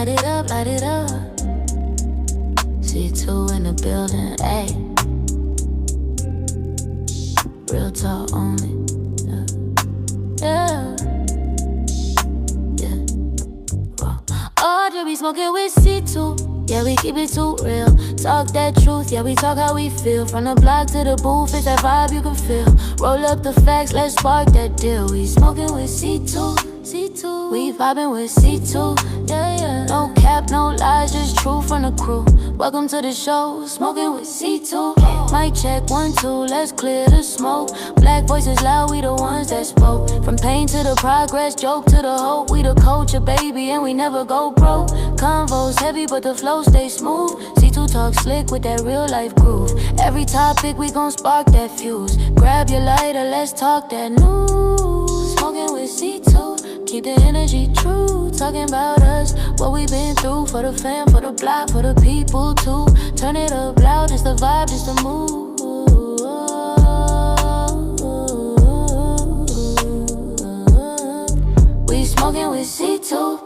light it up, light it up. C2 in the building, ayy. Real talk only. Yeah. Oh, just be smoking with C2. Yeah, we keep it too real. Talk that truth, yeah, we talk how we feel. From the block to the booth, it's that vibe you can feel. Roll up the facts, let's spark that deal. We smoking with C2. C2, we vibing with C2, yeah, yeah. No cap, no lies, just true from the crew. Welcome to the show, smoking with C2. Mic check, 1, 2, let's clear the smoke. Black voices loud, we the ones that spoke. From pain to the progress, joke to the hope. We the culture, baby, and we never go broke. Convos heavy, but the flow stay smooth. C2 talk slick with that real life groove. Every topic, we gon' spark that fuse. Grab your lighter, let's talk that news. Smoking with C2. Keep the energy true, talking about us, what we been through. For the fam, for the block, for the people too. Turn it up loud, just the vibe, just the mood. We smoking with C2.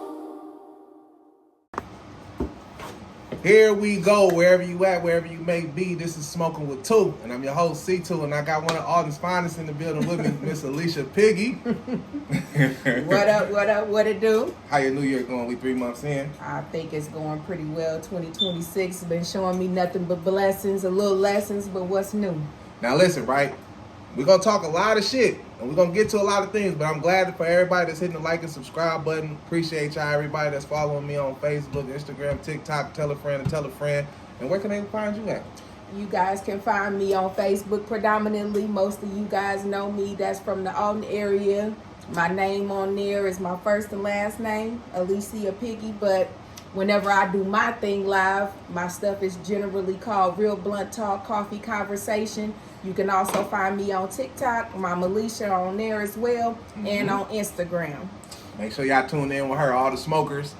Here we go, wherever you at, wherever you may be. This is Smokinwit2, and I'm your host, C2, and I got one of Alden's finest in the building with me, Miss Alicia Pigee. What up, what up, what it do? How your new year going? We 3 months in. I think it's going pretty well. 2026 has been showing me nothing but blessings, a little lessons, but what's new? Now listen, right? We're going to talk a lot of shit, and we're going to get to a lot of things, but I'm glad for everybody that's hitting the like and subscribe button. Appreciate y'all, everybody that's following me on Facebook, Instagram, TikTok. Tell a friend and tell a friend. And where can they find you at? You guys can find me on Facebook predominantly. Most of you guys know me. That's from the Alton area. My name on there is my first and last name, Alicia Pigee, but whenever I do my thing live, my stuff is generally called Real Blunt Talk Coffee Conversation. You can also find me on TikTok, my Alicia on there as well, and on Instagram. Make sure y'all tune in with her, all the smokers.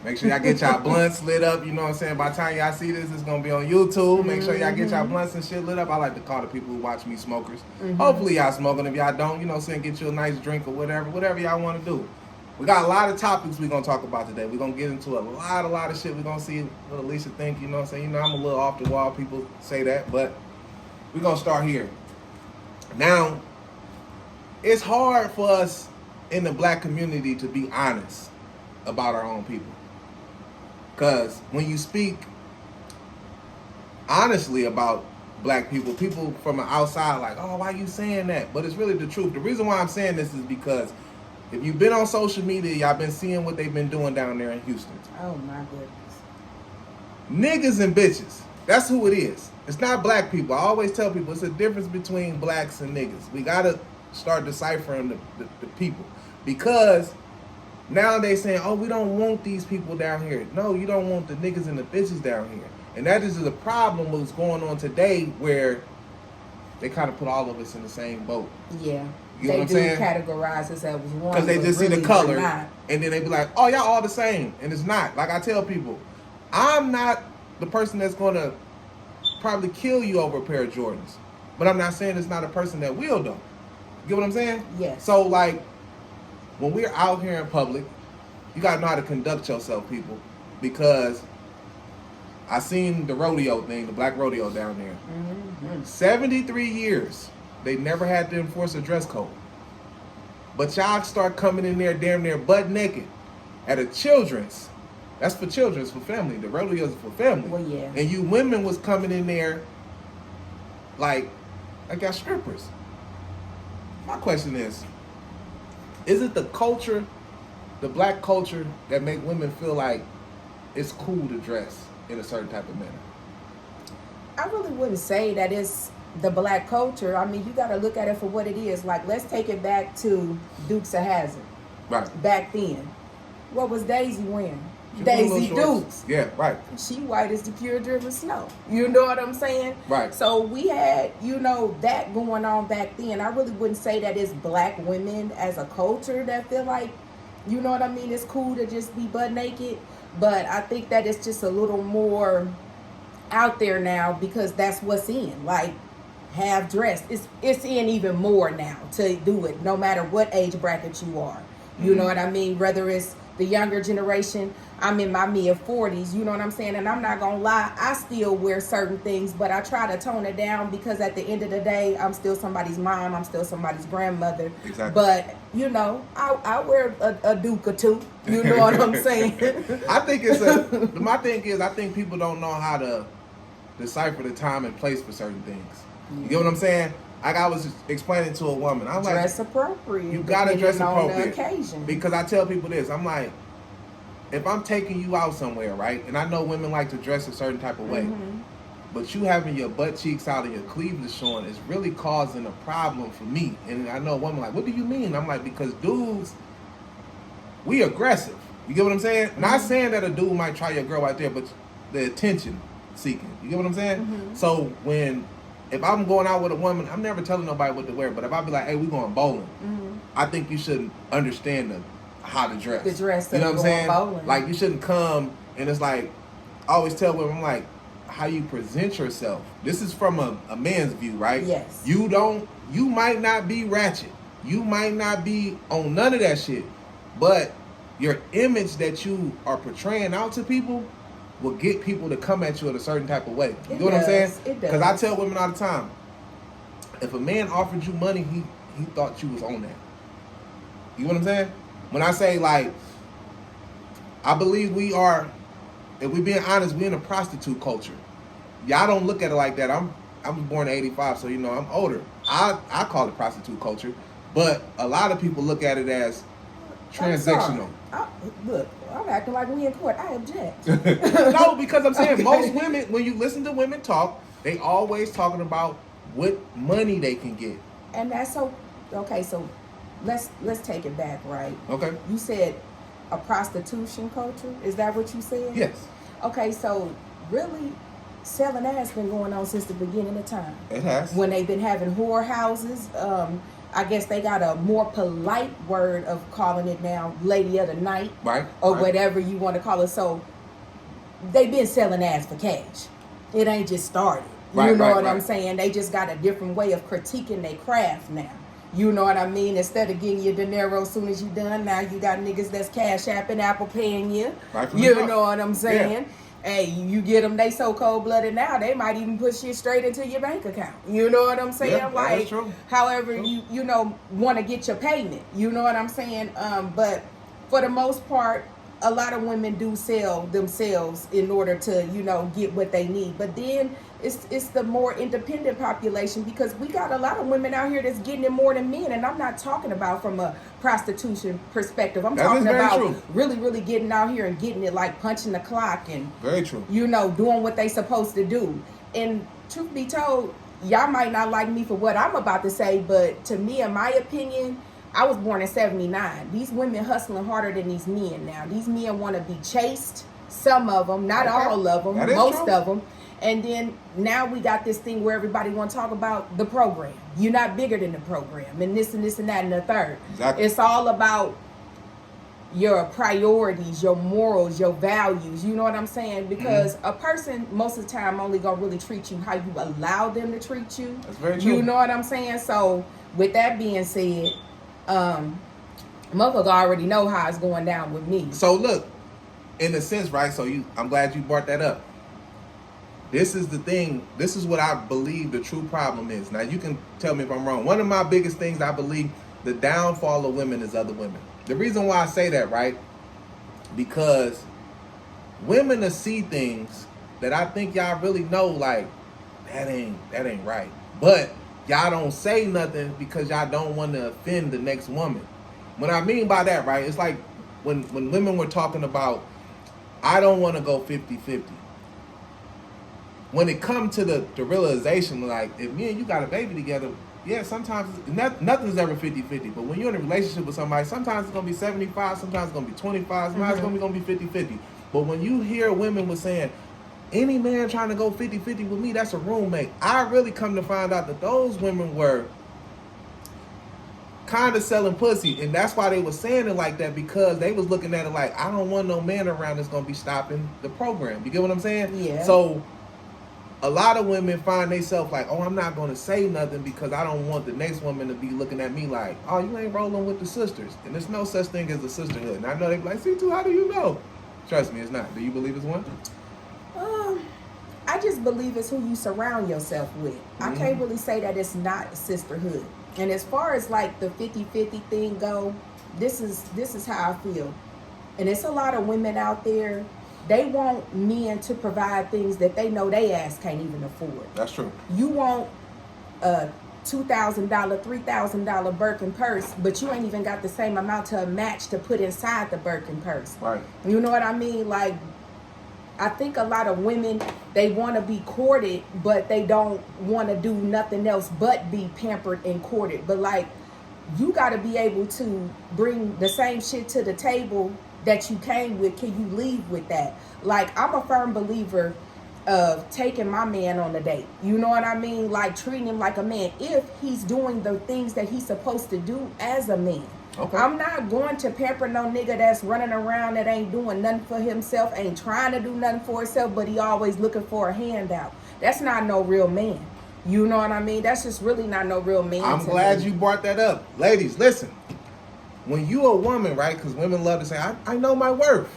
Make sure y'all get y'all blunts lit up. You know what I'm saying? By the time y'all see this, it's going to be on YouTube. Make sure y'all get y'all blunts and shit lit up. I like to call the people who watch me smokers. Hopefully y'all smoking. If y'all don't, you know what I'm saying, get you a nice drink or whatever y'all want to do. We got a lot of topics we're going to talk about today. We're going to get into a lot of shit. We're going to see what Alicia think. You know what I'm saying? You know, I'm a little off the wall. People say that, but we're going to start here. Now, it's hard for us in the black community to be honest about our own people. Because when you speak honestly about black people, people from the outside like, oh, why you saying that? But it's really the truth. The reason why I'm saying this is because if you've been on social media, y'all been seeing what they've been doing down there in Houston. Oh, my goodness. Niggas and bitches. That's who it is. It's not black people. I always tell people it's a difference between blacks and niggas. We got to start deciphering the people. Because now they saying, oh, we don't want these people down here. No, you don't want the niggas and the bitches down here. And that is the problem with what's going on today, where they kind of put all of us in the same boat. Yeah. You know what I'm saying? Categorize us as one. Because they just really see the color, and then they be like, oh, y'all all the same. And it's not. Like I tell people, I'm not the person that's going to probably kill you over a pair of Jordans. But I'm not saying it's not a person that will, though. You get what I'm saying? Yes. So, like, when we're out here in public, you got to know how to conduct yourself, people. Because I seen the rodeo thing, the black rodeo down there. 73 years, they never had to enforce a dress code. But y'all start coming in there damn near butt naked at a children's. That's for children's, for family. The rodeos are for family. Well, yeah. And you women was coming in there like y'all strippers. My question is it the culture, the black culture, that make women feel like it's cool to dress in a certain type of manner? I really wouldn't say that it's the black culture. I mean, you got to look at it for what it is. Like, let's take it back to Dukes of Hazzard. Right. Back then. What was Daisy wearing? She Daisy Dukes. Yeah, right. She white as the pure driven snow. You know what I'm saying? Right. So we had, you know, that going on back then. I really wouldn't say that it's black women as a culture that feel like, you know what I mean, it's cool to just be butt naked. But I think that it's just a little more out there now because that's what's in. Like, half dressed. It's in even more now to do it, no matter what age bracket you are. You know what I mean? Whether it's the younger generation. I'm in my mid-40s, you know what I'm saying? And I'm not going to lie, I still wear certain things, but I try to tone it down because at the end of the day, I'm still somebody's mom, I'm still somebody's grandmother. Exactly. But, you know, I wear a duke or two, you know what I'm saying? I think my thing is, I think people don't know how to decipher the time and place for certain things. You get what I'm saying? Like I was explaining to a woman, I'm like, dress appropriate. You gotta dress appropriate. On the occasion. Because I tell people this, I'm like, if I'm taking you out somewhere, right, and I know women like to dress a certain type of way, but you having your butt cheeks out and your cleavage showing is really causing a problem for me. And I know a woman like, what do you mean? I'm like, because dudes, we aggressive. You get what I'm saying? Not saying that a dude might try your girl right there, but the attention seeking. You get what I'm saying? So if I'm going out with a woman, I'm never telling nobody what to wear. But if I be like, hey, we going bowling, I think you should understand how to dress. The dress, you know what I'm saying? Bowling. Like you shouldn't come and it's like, I always tell women, I'm like, how you present yourself. This is from a man's view, right? Yes. You might not be ratchet. You might not be on none of that shit. But your image that you are portraying out to people will get people to come at you in a certain type of way. You know what I'm saying? It does. Because I tell women all the time, if a man offered you money, he thought you was on that. You know what I'm saying? When I say like, I believe we are, if we being honest, we in a prostitute culture. Y'all don't look at it like that. I was born in 85, so you know I'm older. I call it prostitute culture, but a lot of people look at it as transactional. Look, I'm acting like we in court. I object. No, because I'm saying most women, when you listen to women talk, they always talking about what money they can get. And that's so okay. So let's take it back, right? Okay. You said a prostitution culture. Is that what you said? Yes. Okay, so really, selling ass been going on since the beginning of time. It has. When they've been having whore houses. I guess they got a more polite word of calling it now lady of the night. Right. Or whatever you want to call it. So they've been selling ass for cash. It ain't just started. You know what I'm saying? They just got a different way of critiquing their craft now. You know what I mean? Instead of getting your dinero as soon as you done, now you got niggas that's Cash App and Apple paying you. You know what I'm saying? Yeah. Hey, you get them, they so cold-blooded now, they might even put shit straight into your bank account. You know what I'm saying? Yeah, like, true. However you know, want to get your payment. You know what I'm saying? But for the most part, a lot of women do sell themselves in order to, you know, get what they need. But then it's the more independent population, because we got a lot of women out here that's getting it more than men. And I'm not talking about from a prostitution perspective. I'm talking about really, really getting out here and getting it, like punching the clock and, very true, you know, doing what they supposed to do. And truth be told, y'all might not like me for what I'm about to say, but to me, in my opinion, I was born in 79. These women hustling harder than these men now. These men want to be chased. Some of them, not all of them, most of them. And then now we got this thing where everybody want to talk about the program. You're not bigger than the program, and this and this and that and the third. Exactly. It's all about your priorities, your morals, your values. You know what I'm saying? Because a person most of the time only gonna really treat you how you allow them to treat you. That's very true. You know what I'm saying? So with that being said, motherfucker already know how it's going down with me. So look, in a sense, right? So I'm glad you brought that up. This is the thing. This is what I believe the true problem is. Now you can tell me if I'm wrong. One of my biggest things I believe, the downfall of women is other women. The reason why I say that, right? Because women will see things that I think y'all really know, like that ain't right. But y'all don't say nothing because y'all don't want to offend the next woman. What I mean by that, right? It's like when women were talking about, I don't want to go 50-50. When it comes to the realization, like, if me and you got a baby together, yeah, sometimes nothing's ever 50-50. But when you're in a relationship with somebody, sometimes it's going to be 75, sometimes it's going to be 25, sometimes it's going to be 50-50. But when you hear women with saying, any man trying to go 50-50 with me, that's a roommate. I really come to find out that those women were kind of selling pussy. And that's why they were saying it like that, because they was looking at it like, I don't want no man around that's going to be stopping the program. You get what I'm saying? Yeah. So a lot of women find themselves like, oh, I'm not going to say nothing because I don't want the next woman to be looking at me like, oh, you ain't rolling with the sisters. And there's no such thing as a sisterhood. And I know they be like, C2, how do you know? Trust me, it's not. Do you believe it's one? I just believe it's who you surround yourself with. I can't really say that it's not sisterhood. And as far as like the 50-50 thing go, this is how I feel. And it's a lot of women out there, they want men to provide things that they know they ass can't even afford. That's true. You want a $2,000, $3,000 Birkin purse, but you ain't even got the same amount to match to put inside the Birkin purse. Right. You know what I mean? Like, I think a lot of women, they want to be courted, but they don't want to do nothing else but be pampered and courted. But like, you got to be able to bring the same shit to the table that you came with. Can you leave with that? Like, I'm a firm believer of taking my man on a date. You know what I mean? Like, treating him like a man if he's doing the things that he's supposed to do as a man. Okay. I'm not going to pamper no nigga that's running around that ain't doing nothing for himself, ain't trying to do nothing for himself, but he always looking for a handout. That's not no real man. You know what I mean? That's just really not no real man. I'm glad you brought that up. Ladies, listen. When you a woman, right, because women love to say, I know my worth.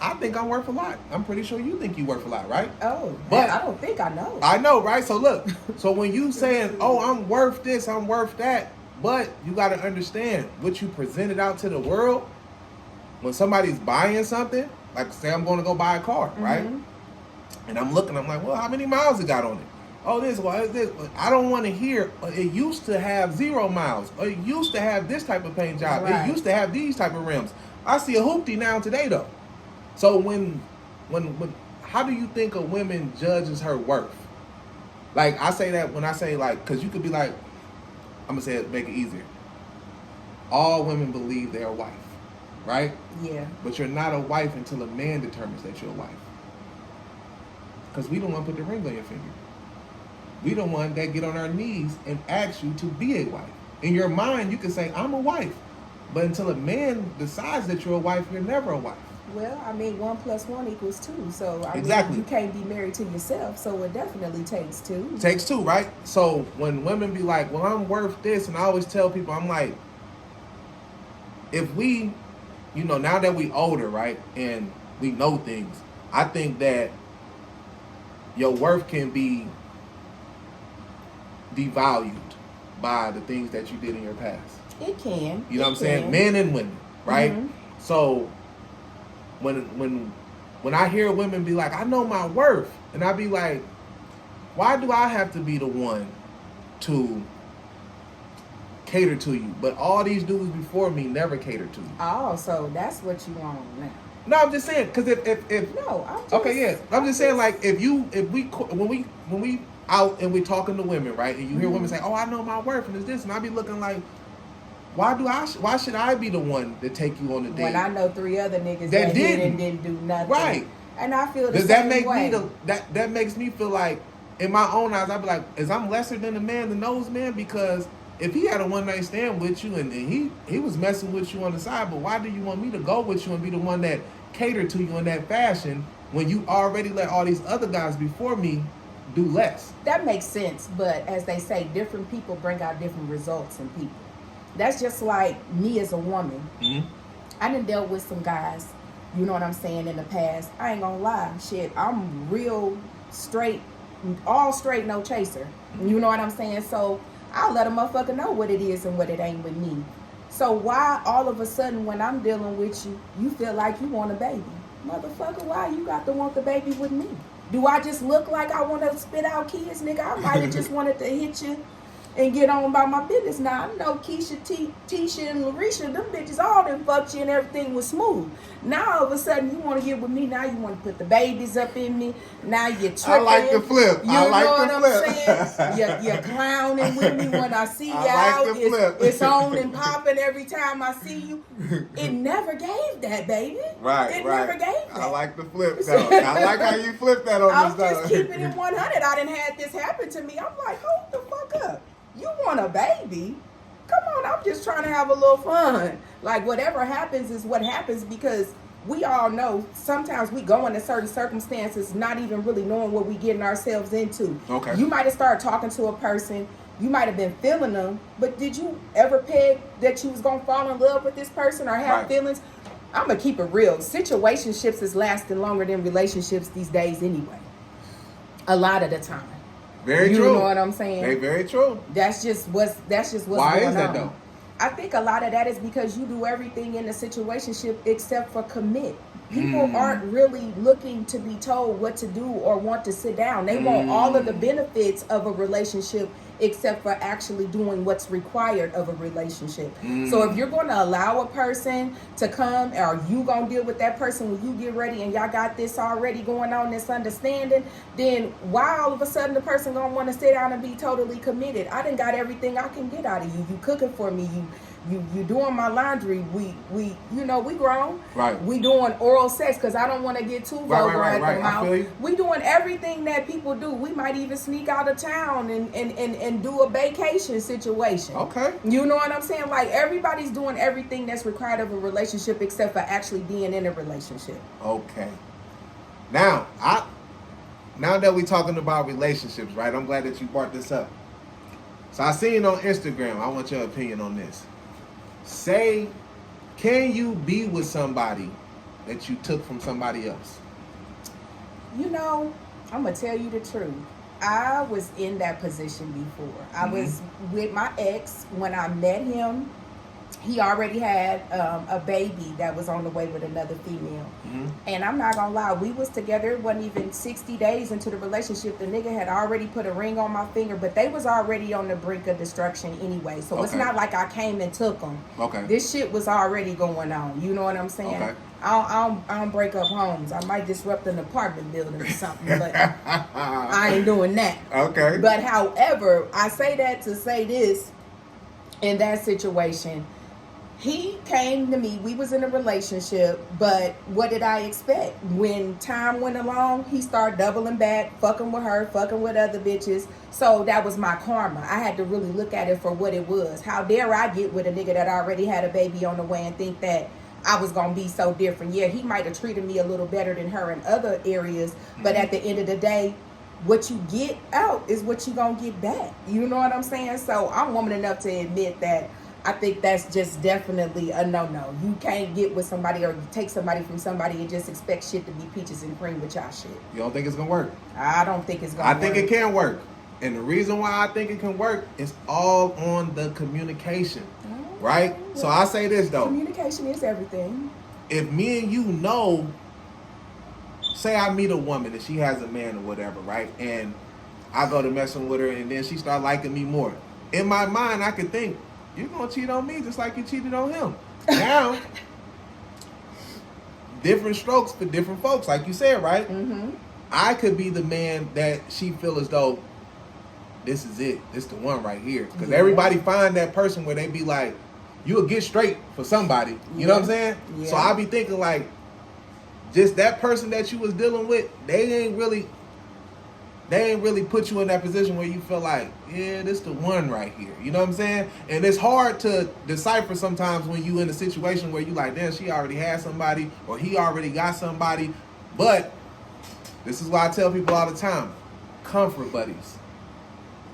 I think I'm worth a lot. I'm pretty sure you think you worth a lot, right? Oh, but I don't think I know. I know, right? So look, so when you saying, oh, I'm worth this, I'm worth that, but you got to understand what you presented out to the world. When somebody's buying something, like say I'm going to go buy a car, right? And I'm looking, I'm like, well, how many miles it got on it? Oh, this, well, this. I don't want to hear, it used to have 0 miles. Or it used to have this type of paint job. Right. It used to have these type of rims. I see a hoopty now today, though. So when how do you think a woman judges her worth? Like, I say that when I say, like, because you could be like, I'm going to say it, make it easier. All women believe they're a wife, right? Yeah. But you're not a wife until a man determines that you're a wife. Because we don't want to put the ring on your finger. We don't want that get on our knees and ask you to be a wife. In your mind, you can say, I'm a wife. But until a man decides that you're a wife, you're never a wife. Well, I mean, 1 + 1 = 2. So, I Exactly. mean, you can't be married to yourself. So, it definitely takes 2. Takes 2, right? So, when women be like, well, I'm worth this, and I always tell people, I'm like, if we, you know, now that we older, right, and we know things, I think that your worth can be devalued by the things that you did in your past. It can. You know what I'm saying? Men and women, right? So when I hear women be like, I know my worth, and I be like, why do I have to be the one to cater to you? But all these dudes before me never catered to you. Oh, so that's what you want now. No, I'm just saying, because if No, I'm just... okay, yeah, I'm just saying, like, when we out and we talking to women, right, and you hear women say, oh, I know my worth, and it's this, and I be looking like, why should I be the one to take you on the date? When I know 3 other niggas that did and didn't do nothing. Right. And I feel the Does same that make way. that makes me feel like, in my own eyes, I'd be like, is I'm lesser than the man that knows man? Because if he had a one-night stand with you and he was messing with you on the side, but why do you want me to go with you and be the one that catered to you in that fashion when you already let all these other guys before me do less? That makes sense, but as they say, different people bring out different results in people. That's just like me as a woman. I done dealt with some guys, you know what I'm saying, in the past. I ain't gonna lie, shit, I'm real straight, all straight, no chaser. You know what I'm saying? So I'll let a motherfucker know what it is and what it ain't with me. So why all of a sudden when I'm dealing with you, you feel like you want a baby? Motherfucker, why you got to want the baby with me? Do I just look like I want to spit out kids, nigga? I might have just wanted to hit you and get on by my business. Now, I know Keisha, Tisha, and Larisha, them bitches all done fucked you and everything was smooth. Now, all of a sudden, you want to get with me. Now, you want to put the babies up in me. Now, you're tripping. I like the flip. You I like know the what flip. I'm saying? You're clowning with me when I see you I like out. the flip. It's on and popping every time I see you. It never gave that, baby. Right, It right. never gave that. I like the flip, though. I like how you flip that on I'm this, just though. keeping it 100. I done had this happen to me. I'm like, hold the fuck up. You want a baby? Come on, I'm just trying to have a little fun. Like, whatever happens is what happens, because we all know sometimes we go into certain circumstances not even really knowing what we getting ourselves into. Okay. You might have started talking to a person, you might have been feeling them, but did you ever peg that you was gonna fall in love with this person or have feelings? I'm gonna keep it real. Situationships is lasting longer than relationships these days anyway. A lot of the time. Very true. You know what I'm saying? Very true. That's just what's going on. Why is that though? I think a lot of that is because you do everything in a situationship except for commit. People aren't really looking to be told what to do or want to sit down. They want all of the benefits of a relationship except for actually doing what's required of a relationship. So if you're going to allow a person to come, or you going to deal with that person when you get ready and y'all got this already going on, this understanding, then why all of a sudden the person going to want to sit down and be totally committed? I done got everything I can get out of you. You cooking for me. You doing my laundry. We grown. Right. We doing oral sex because I don't want to get too vulgar at the mouth. I feel you. We doing everything that people do. We might even sneak out of town and do a vacation situation. Okay. You know what I'm saying? Like everybody's doing everything that's required of a relationship except for actually being in a relationship. Okay. Now that we're talking about relationships, right? I'm glad that you brought this up. So I seen on Instagram. I want your opinion on this. Say, can you be with somebody that you took from somebody else? You know, I'm going to tell you the truth. I was in that position before. I was with my ex when I met him. He already had a baby that was on the way with another female. And I'm not gonna lie, we was together. It wasn't even 60 days into the relationship. The nigga had already put a ring on my finger, but they was already on the brink of destruction anyway. So it's not like I came and took them. Okay. This shit was already going on. You know what I'm saying? Okay. I don't break up homes. I might disrupt an apartment building or something, but I ain't doing that. Okay. But however, I say that to say this, in that situation, he came to me, we was in a relationship, but what did I expect? When time went along, he started doubling back, fucking with her, fucking with other bitches. So that was my karma. I had to really look at it for what it was. How dare I get with a nigga that already had a baby on the way and think that I was going to be so different. Yeah, he might have treated me a little better than her in other areas, but at the end of the day, what you get out is what you going to get back. You know what I'm saying? So I'm woman enough to admit that I think that's just definitely a no-no. You can't get with somebody or take somebody from somebody and just expect shit to be peaches and cream with y'all shit. You don't think it's going to work? I don't think it's going to work. I think it can work. And the reason why I think it can work is all on the communication. Right? Well, so I say this, though. Communication is everything. If me and you know, say I meet a woman and she has a man or whatever, right? And I go to messing with her and then she start liking me more. In my mind, I could think, you're going to cheat on me just like you cheated on him. Now, different strokes for different folks, like you said, right? I could be the man that she feel as though this is it. This the one right here. Because everybody find that person where they be like, you'll get straight for somebody. You know what I'm saying? Yeah. So I be thinking like, just that person that you was dealing with, they ain't really put you in that position where you feel like, yeah, this the one right here. You know what I'm saying? And it's hard to decipher sometimes when you in a situation where you like, damn, she already had somebody or he already got somebody. But this is why I tell people all the time, comfort buddies.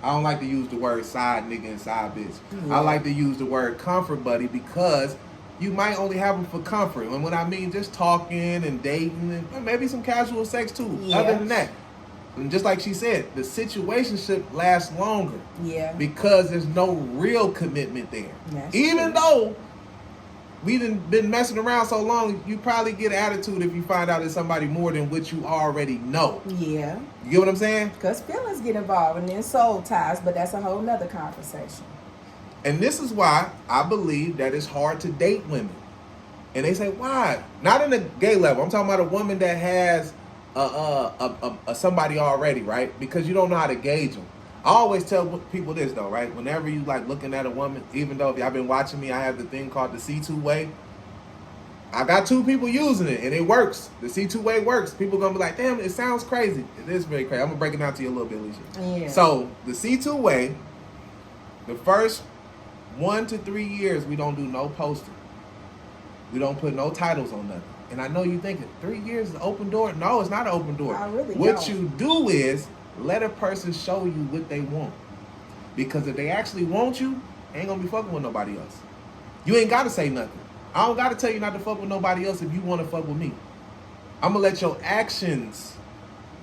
I don't like to use the word side nigga and side bitch. I like to use the word comfort buddy because you might only have them for comfort. And when I mean just talking and dating and maybe some casual sex too. Yeah. Other than that. And just like she said, the situationship lasts longer. Yeah. Because there's no real commitment there. That's Even true. Though we done been messing around so long, you probably get an attitude if you find out it's somebody more than what you already know. Yeah. You get what I'm saying? Because feelings get involved and then soul ties, but that's a whole nother conversation. And this is why I believe that it's hard to date women. And they say, why? Not in the gay level. I'm talking about a woman that has a somebody already, right? Because you don't know how to gauge them. I always tell people this though, right? Whenever you like looking at a woman, even though if y'all been watching me, I have the thing called the C2 way. I got 2 people using it and it works. The C2 way works. People gonna be like, damn, it sounds crazy. It is very crazy. I'm gonna break it down to you a little bit, Alicia. Yeah. So the C2 way, the first 1 to 3 years, we don't do no posting. We don't put no titles on nothing. And I know you thinking 3 years is an open door. No, it's not an open door. I really what don't. you do is let a person show you what they want. Because if they actually want you, they ain't gonna be fucking with nobody else. You ain't gotta say nothing. I don't gotta tell you not to fuck with nobody else if you wanna fuck with me. I'm gonna let your actions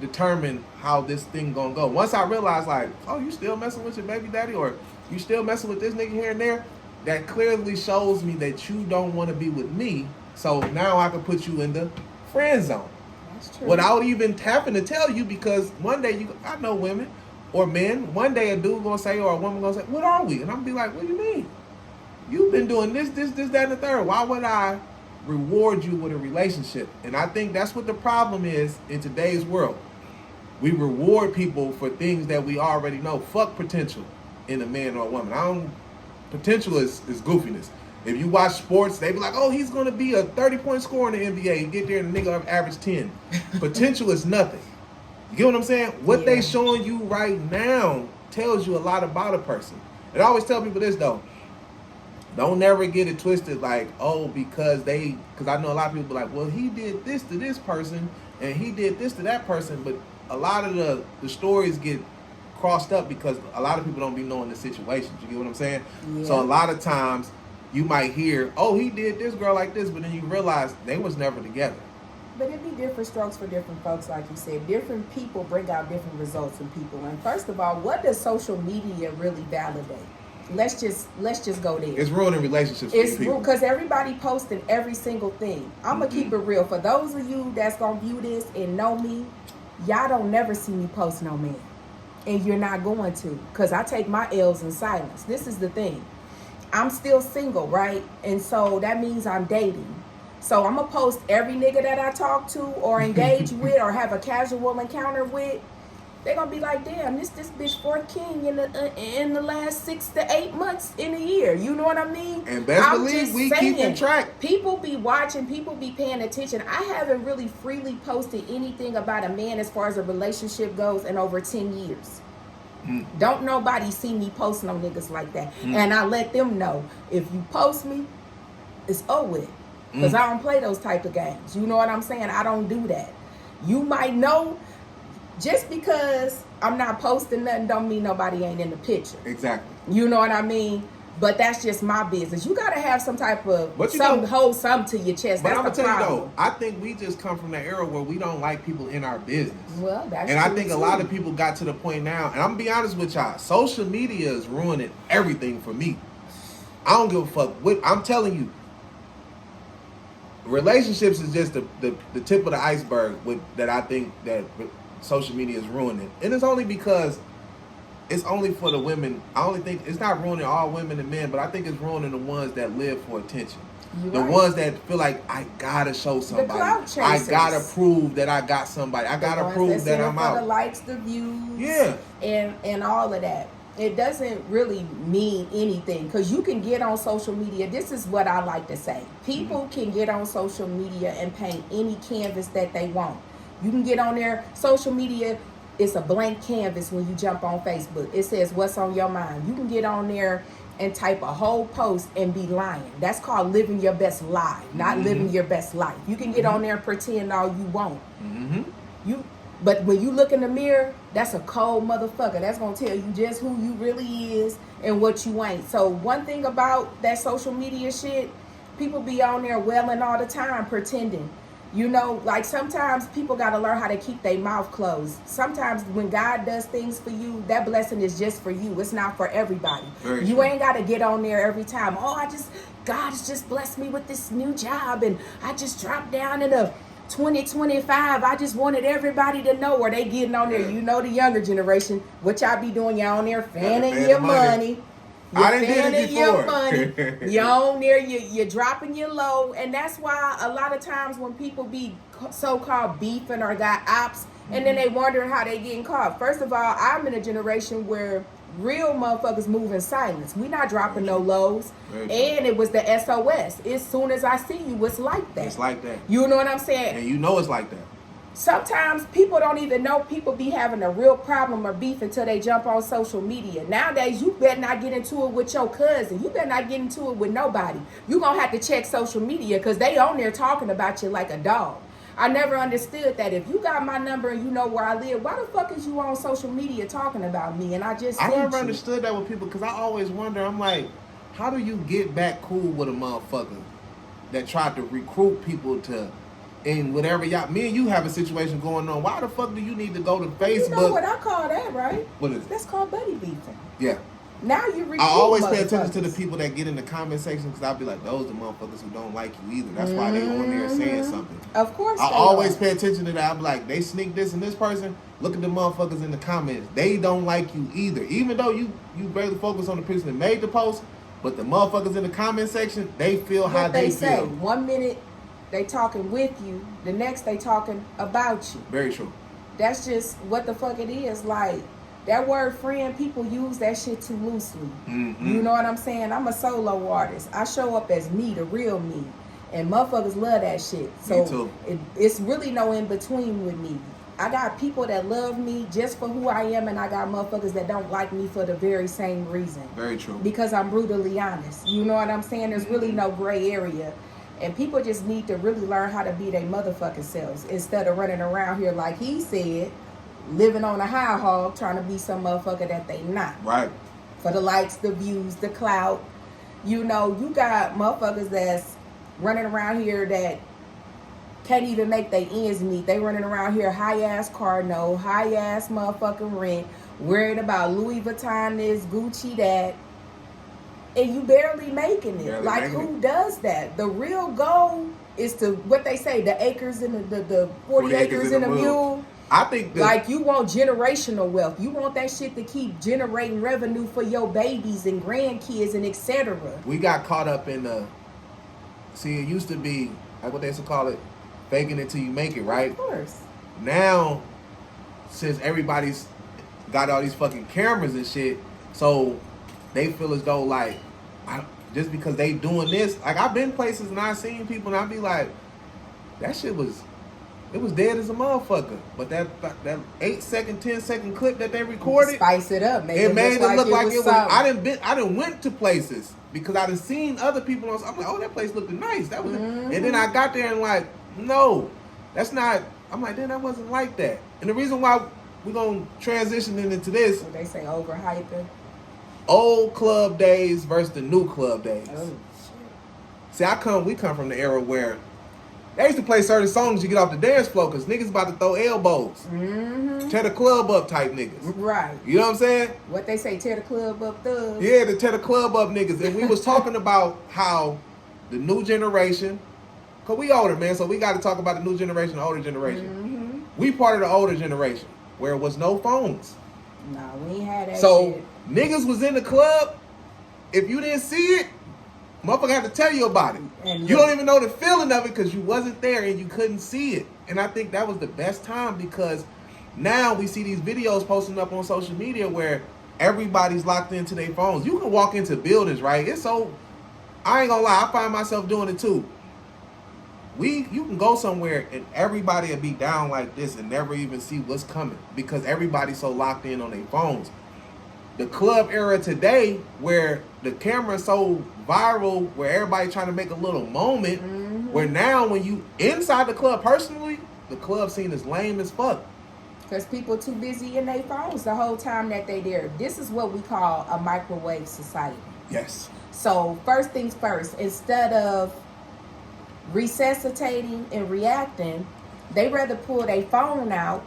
determine how this thing gonna go. Once I realize, like, oh, you still messing with your baby daddy, or you still messing with this nigga here and there, that clearly shows me that you don't want to be with me. So now I can put you in the friend zone. That's true. Without even having to tell you, because one day I know women or men, one day a dude gonna say, or a woman gonna say, what are we? And I'm gonna be like, what do you mean? You've been doing this, that, and the third. Why would I reward you with a relationship? And I think that's what the problem is in today's world. We reward people for things that we already know. Fuck potential in a man or a woman. Potential is goofiness. If you watch sports, they be like, oh, he's going to be a 30-point scorer in the NBA. You get there and the nigga average 10. Potential is nothing. You get what I'm saying? What they showing you right now tells you a lot about a person. And I always tell people this, though. Don't never get it twisted like, oh, because I know a lot of people be like, well, he did this to this person and he did this to that person. But a lot of the stories get crossed up because a lot of people don't be knowing the situations. You get what I'm saying? Yeah. So a lot of times you might hear, oh, he did this girl like this, but then you realize they was never together. But it be different strokes for different folks, like you said. Different people bring out different results in people. And first of all, what does social media really validate? Let's just go there. It's ruining relationships. It's because everybody posting every single thing. I'm gonna keep it real. For those of you that's gonna view this and know me, y'all don't never see me post no man, and you're not going to, because I take my L's in silence. This is the thing. I'm still single, right? And so that means I'm dating. So I'm gonna post every nigga that I talk to or engage with or have a casual encounter with. They're gonna be like, damn, this bitch 14 in the last 6 to 8 months in a year. You know what I mean? And best believe we keeping track. People be watching, people be paying attention. I haven't really freely posted anything about a man as far as a relationship goes in over 10 years. Don't nobody see me post no niggas like that. And I let them know, if you post me, it's over with. Because I don't play those type of games. You know what I'm saying? I don't do that. You might know. Just because I'm not posting nothing don't mean nobody ain't in the picture. Exactly. You know what I mean? But that's just my business. You gotta have some type of hold something to your chest. But that's I'm gonna tell problem. you though, I think we just come from that era where we don't like people in our business. Well, that's and true I think too. a lot of people got to the point now, and I'm gonna be honest with y'all, social media is ruining everything for me. I don't give a fuck. I'm telling you, relationships is just the tip of the iceberg that I think that social media is ruining. And it's only because it's only for the women. I only think it's not ruining all women and men, but I think it's ruining the ones that live for attention. The ones that feel like, I gotta show somebody. I gotta prove that I got somebody. I gotta prove that I'm out. The likes, the views, yeah, and all of that. It doesn't really mean anything, because you can get on social media. This is what I like to say. People can get on social media and paint any canvas that they want. You can get on there. Social media is a blank canvas when you jump on Facebook. It says what's on your mind. You can get on there and type a whole post and be lying. That's called living your best lie, not living your best life. You can get on there and pretend all you want. But when you look in the mirror, that's a cold motherfucker. That's gonna tell you just who you really is and what you ain't. So one thing about that social media shit, people be on there welling all the time, pretending. You know, like sometimes people got to learn how to keep their mouth closed. Sometimes when God does things for you, that blessing is just for you. It's not for everybody. You ain't got to get on there every time. Oh, God has just blessed me with this new job, and I just dropped down in a 2025. I just wanted everybody to know. Or they getting on there. You know, the younger generation, what y'all be doing, y'all on there fanning your money. I didn't did it before. Your money. You're on there, you're dropping your low. And that's why a lot of times when people be so-called beefing or got ops, and then they wondering how they getting caught. First of all, I'm in a generation where real motherfuckers move in silence. We not dropping no lows. And it was the SOS. As soon as I see you, it's like that. It's like that. You know what I'm saying? And you know it's like that. sometimes people don't even know people be having a real problem or beef until they jump on social media. Nowadays, you better not get into it with your cousin. You better not get into it with nobody. You gonna have to check social media because they on there talking about you like a dog. I never understood that. If you got my number and you know where I live, why the fuck is you on social media talking about me? And I never understood that with people because I always wonder, I'm like, how do you get back cool with a motherfucker that tried to recruit people to, and whatever me and you have a situation going on, why the fuck do you need to go to Facebook? You know what I call that, right? What is it? That's called buddy beefing. Yeah. Now you recruit I always pay attention to the people that get in the comment section because I'll be like, those the motherfuckers who don't like you either. That's why they on there saying something. Of course I always pay attention to that. I'll be like, they sneak this and this person. Look at the motherfuckers in the comments. They don't like you either. Even though you barely focus on the person that made the post, but the motherfuckers in the comment section, they feel how they feel. 1 minute they talking with you, the next they talking about you. Very true. That's just what the fuck it is. Like, that word friend, people use that shit too loosely. Mm-hmm. You know what I'm saying? I'm a solo artist. I show up as me, the real me. And motherfuckers love that shit. So me too. It's really no in between with me. I got people that love me just for who I am, and I got motherfuckers that don't like me for the very same reason. Very true. Because I'm brutally honest. You know what I'm saying? There's really no gray area. And people just need to really learn how to be their motherfucking selves instead of running around here like he said, living on a high hog, trying to be some motherfucker that they not. Right. For the likes, the views, the clout. You know, you got motherfuckers that's running around here that can't even make their ends meet. They running around here high-ass car note, high-ass motherfucking rent, worried about Louis Vuitton this, Gucci that, and you barely making it. Barely like, making who it. does that? The real goal is to, what they say, the acres in the 40 acres in a mule. I think like, you want generational wealth. You want that shit to keep generating revenue for your babies and grandkids and etc. We got caught up in the, see, it used to be, like what they used to call it, faking it till you make it, right? Of course. Now, since everybody's got all these fucking cameras and shit, so they feel as though, like, just because they doing this, like, I've been places and I've seen people and I be like, that shit was, it was dead as a motherfucker. But that 8-second, 10-second clip that they recorded, spice it up, make it made it look like it was. something. I done went to places because I done seen other people on. I'm like, oh, that place looked nice. That was, and then I got there and like, no, that's not. I'm like, then that wasn't like that. And the reason why we're gonna transition into this, What they say, overhyping. old club days versus the new club days. Oh, See, we come from the era where they used to play certain songs you get off the dance floor because niggas about to throw elbows. Mm-hmm. Tear the club up type niggas. Right. You know what I'm saying? What they say, tear the club up, thugs. Yeah, to tear the club up niggas. And we was talking about how the new generation, because we older, man, so we got to talk about the new generation, the older generation. Mm-hmm. We part of the older generation where it was no phones. Nah, we ain't had that So shit. niggas was in the club. If you didn't see it, motherfucker had to tell you about it. And You don't even know the feeling of it because you wasn't there and you couldn't see it. And I think that was the best time because now we see these videos posting up on social media where everybody's locked into their phones. You can walk into buildings, right? It's so, I ain't gonna lie, I find myself doing it too. You can go somewhere and everybody will be down like this and never even see what's coming because everybody's so locked in on their phones. The club era today, where the camera is so viral, where everybody trying to make a little moment, where now when you inside the club personally, the club scene is lame as fuck. Because people too busy in their phones the whole time that they there. This is what we call a microwave society. Yes. So first things first, instead of resuscitating and reacting, they rather pull their phone out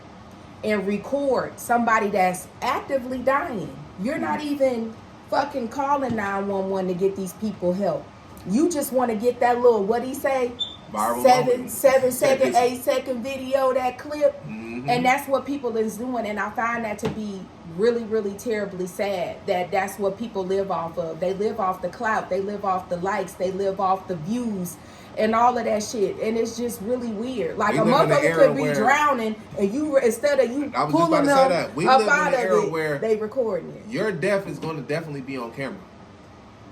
and record somebody that's actively dying. You're not even fucking calling 911 to get these people help. You just want to get that little, what he say? Viral 7 second, 8 second video, that clip. Mm-hmm. And that's what people is doing. And I find that to be really, really terribly sad that that's what people live off of. They live off the clout. They live off the likes. They live off the views and all of that shit. And it's just really weird. Like, We a live in the motherfucker era could be where- drowning and you, instead of you I was just about pulling to say them that. We up live in out the of era it, where they recording it. your death is going to definitely be on camera.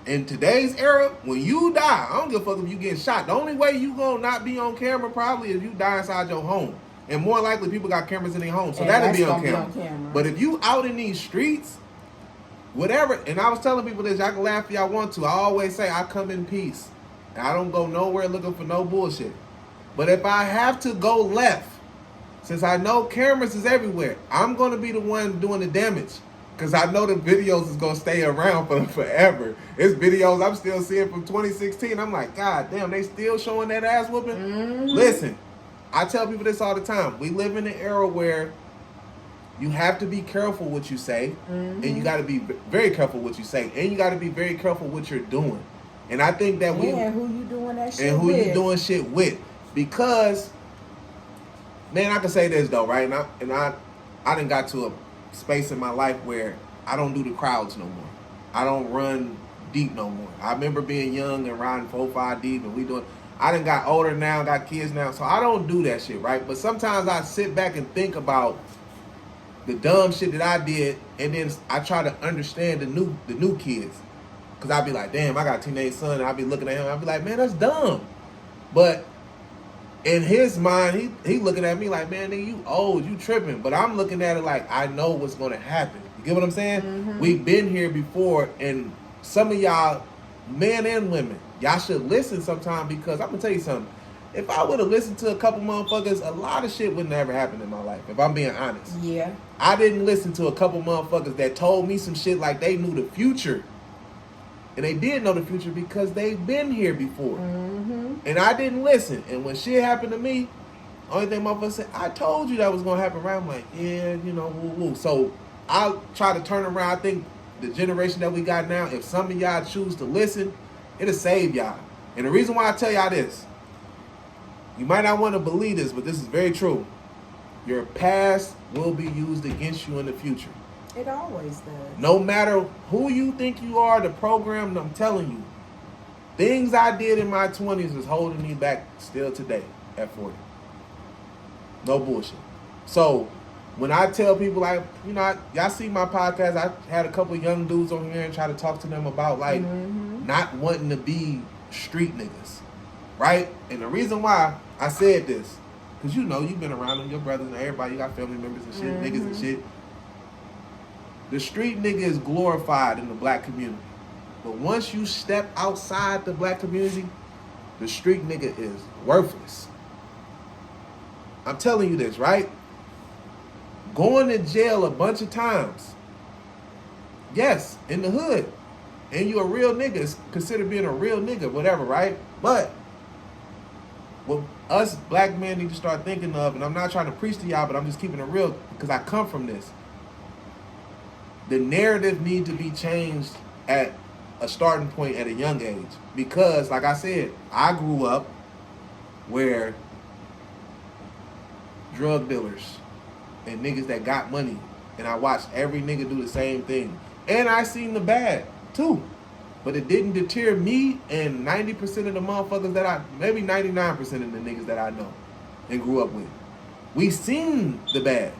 In today's era, when you die, I don't give a fuck if you getting shot. The only way you going to not be on camera probably is you die inside your home. And more likely, people got cameras in their home, so And that'll that's be on gonna be camera. on camera. But if you out in these streets, whatever, and I was telling people this, y'all can laugh if y'all want to. I always say I come in peace. And I don't go nowhere looking for no bullshit. But if I have to go left, since I know cameras is everywhere, I'm going to be the one doing the damage. Because I know the videos is going to stay around for forever. It's videos I'm still seeing from 2016. I'm like, God damn, they still showing that ass whooping? Mm-hmm. Listen, I tell people this all the time. We live in an era where you have to be careful what you say. Mm-hmm. And you got to be very careful what you say. And you got to be very careful what you're doing. And I think that and who you doing that shit and who with. you doing shit with. Because, man, I can say this though, right? And I done got to a space in my life where I don't do the crowds no more. I don't run deep no more. I remember being young and riding 4-5 deep, and I done got older now, got kids now, so I don't do that shit, right? But sometimes I sit back and think about the dumb shit that I did, and then I try to understand the new kids. Cause I be like, damn, I got a teenage son, and I be looking at him, I be like, man, that's dumb. But in his mind, he looking at me like, man, nigga, you old, you tripping. But I'm looking at it like, I know what's gonna happen. You get what I'm saying? Mm-hmm. We've been here before, and some of y'all, men and women, y'all should listen sometime, because I'm gonna tell you something. If I would have listened to a couple motherfuckers, a lot of shit wouldn't ever happen in my life, if I'm being honest. Yeah. I didn't listen to a couple motherfuckers that told me some shit like they knew the future. And they did know the future because they've been here before. Mm-hmm. And I didn't listen. And when shit happened to me, only thing motherfucker said, I told you that was going to happen. Around. I'm like, yeah, you know, woo woo. So I'll try to turn around. I think the generation that we got now, if some of y'all choose to listen, it'll save y'all. And the reason why I tell y'all this, you might not want to believe this, but this is very true. Your past will be used against you in the future. It always does. No matter who you think you are, the program, I'm telling you, things I did in my 20s is holding me back still today at 40. No bullshit. So when I tell people, like, you know, y'all see my podcast, I had a couple young dudes on here and try to talk to them about, like, not wanting to be street niggas, right? And the reason why I said this, because you know, you've been around them, your brothers and everybody, you got family members and shit, niggas and shit. The street nigga is glorified in the black community. But once you step outside the black community, the street nigga is worthless. I'm telling you this, right? Going to jail a bunch of times. Yes, in the hood. And you a real nigga. It's considered being a real nigga, whatever, right? But what us black men need to start thinking of, and I'm not trying to preach to y'all, but I'm just keeping it real because I come from this. The narrative need to be changed at a starting point at a young age. Because, like I said, I grew up where drug dealers and niggas that got money, and I watched every nigga do the same thing. And I seen the bad, too. But it didn't deter me and 90% of the motherfuckers that maybe 99% of the niggas that I know and grew up with. We seen the bad.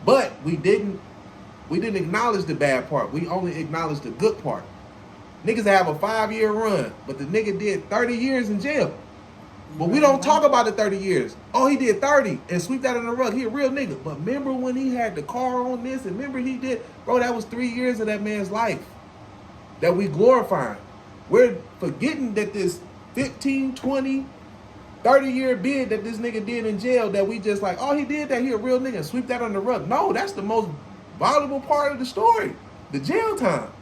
But we didn't acknowledge the bad part. We only acknowledged the good part. Niggas have a 5-year run, but the nigga did 30 years in jail. But we don't talk about the 30 years. Oh, he did 30 and sweep that in the rug. He a real nigga. But remember when he had the car on this, and remember he did, bro, that was 3 years of that man's life that we glorifying. We're forgetting that this 15, 20, 30-year bid that this nigga did in jail, that we just like, oh, he did that, he a real nigga, and sweep that on the rug. No, that's the most valuable part of the story, the jail time,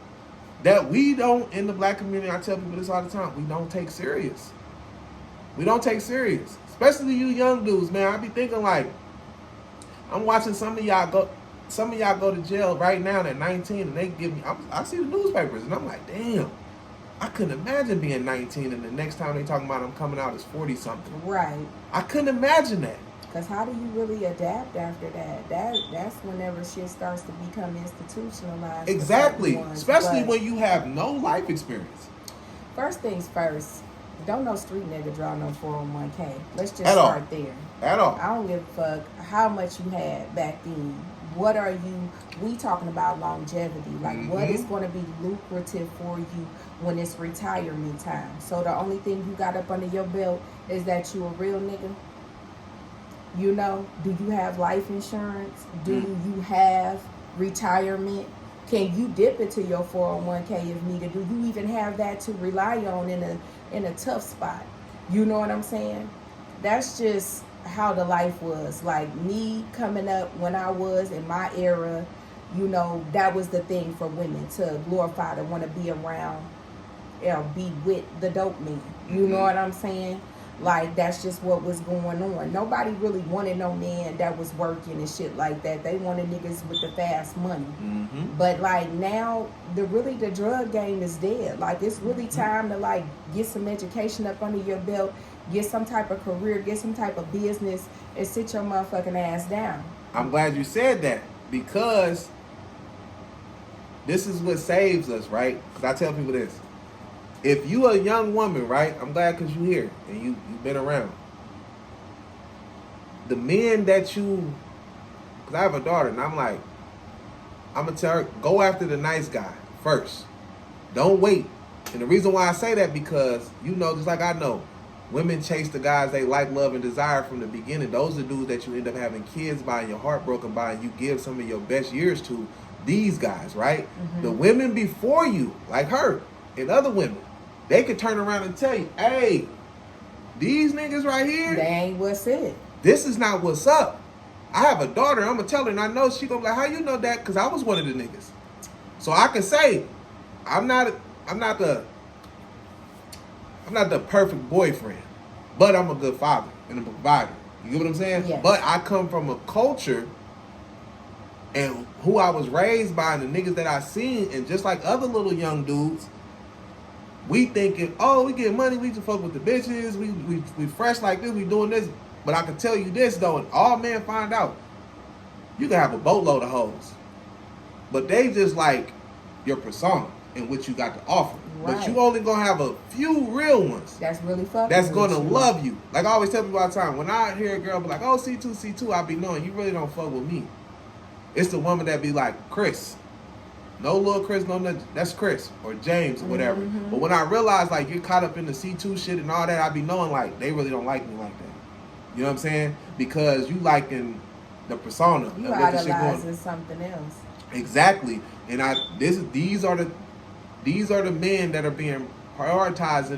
that we don't, in the black community, I tell people this all the time, we don't take serious. We don't take serious. Especially you young dudes, man. I be thinking like, I'm watching some of y'all go to jail right now at 19, and they give me, I see the newspapers, and I'm like, damn, I couldn't imagine being 19, and the next time they talking about I'm coming out as 40-something. Right. I couldn't imagine that. Because how do you really adapt after that? That's whenever shit starts to become institutionalized. Exactly. Especially when you have no life experience. First things first, don't no street nigga draw no 401k. Let's just At start all. there. At all. I don't give a fuck how much you had back then. What are we talking about longevity. Like what is going to be lucrative for you when it's retirement time. So the only thing you got up under your belt is that you a real nigga. You know, do you have life insurance? Do you have retirement? Can you dip into your 401k if needed? Do you even have that to rely on in a tough spot? You know what I'm saying? That's just how the life was. Like me coming up when I was in my era, you know, that was the thing for women to glorify, to want to be around or be with the dope man. You know what I'm saying? Like that's just what was going on. Nobody really wanted no man that was working and shit like that. They wanted niggas with the fast money. But like now, the drug game is dead. Like it's really time to like get some education up under your belt, get some type of career, get some type of business, and sit your motherfucking ass down. I'm glad you said that because this is what saves us, right? Because I tell people this. If you a young woman, right? I'm glad because you here and you've been around. The men that you, because I have a daughter and I'm like, I'm going to tell her, go after the nice guy first. Don't wait. And the reason why I say that because, you know, just like I know, women chase the guys they like, love, and desire from the beginning. Those are dudes that you end up having kids by and your heart broken by and you give some of your best years to. These guys, right? The women before you, like her and other women, they could turn around and tell you, hey, these niggas right here, they ain't what's it. This is not what's up. I have a daughter, I'm gonna tell her, and I know she gonna be like, how you know that? Because I was one of the niggas. So I can say, I'm not the perfect boyfriend, but I'm a good father and a provider. You get what I'm saying? Yes. But I come from a culture and who I was raised by and the niggas that I seen, and just like other little young dudes, we thinking, oh, we get money, we just fuck with the bitches, we fresh like this, we doing this. But I can tell you this though, and all men find out, you can have a boatload of hoes, but they just like your persona and what you got to offer. Right. But you only gonna have a few real ones. That's really fucking. That's gonna love you. Like I always tell people all the time, when I hear a girl be like, oh, C2, I be knowing you really don't fuck with me. It's the woman that be like, Chris. No little Chris, no nothing. That's Chris or James or whatever. But when I realize like you're caught up in the C2 shit and all that, I be knowing like they really don't like me like that. You know what I'm saying? Because you liking the persona. You and what the shit idolizing going. something else. Exactly. And these are the men that are being prioritized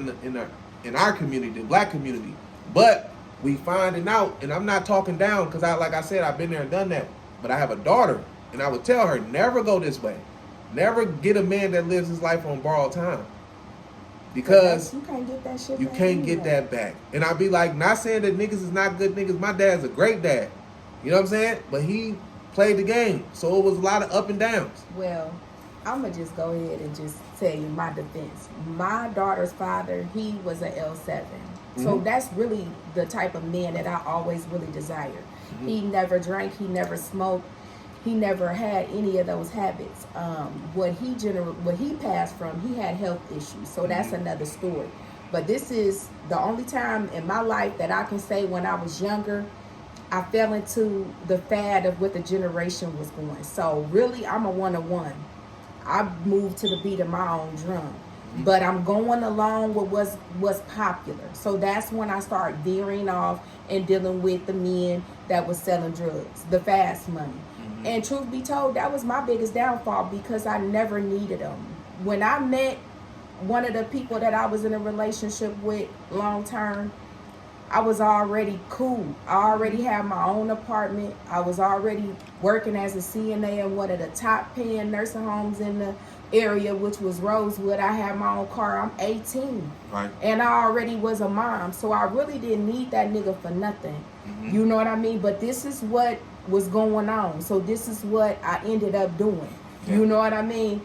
in our community, the black community. But we finding out, and I'm not talking down because like I said, I've been there and done that. But I have a daughter, and I would tell her, never go this way. Never get a man that lives his life on borrowed time. Because you can't get that shit you back can't get anyway. that back. And I'd be like, not saying that niggas is not good niggas. My dad's a great dad. You know what I'm saying? But he played the game. So it was a lot of up and downs. Well, I'm going to just go ahead and just tell you my defense. My daughter's father, he was an L7. So that's really the type of man that I always really desired. He never drank. He never smoked. He never had any of those habits. What he passed from, he had health issues. So that's another story. But this is the only time in my life that I can say when I was younger, I fell into the fad of what the generation was going. So really, I'm a one-on-one. I moved to the beat of my own drum. But I'm going along with what's popular. So that's when I start veering off and dealing with the men that was selling drugs, the fast money. And truth be told, that was my biggest downfall because I never needed them. When I met one of the people that I was in a relationship with long term, I was already cool. I already had my own apartment. I was already working as a CNA in one of the top paying nursing homes in the area, which was Rosewood. I had my own car. I'm 18. Right. And I already was a mom. So I really didn't need that nigga for nothing. You know what I mean? But this is what was going on. So this is what I ended up doing. Yeah. You know what I mean?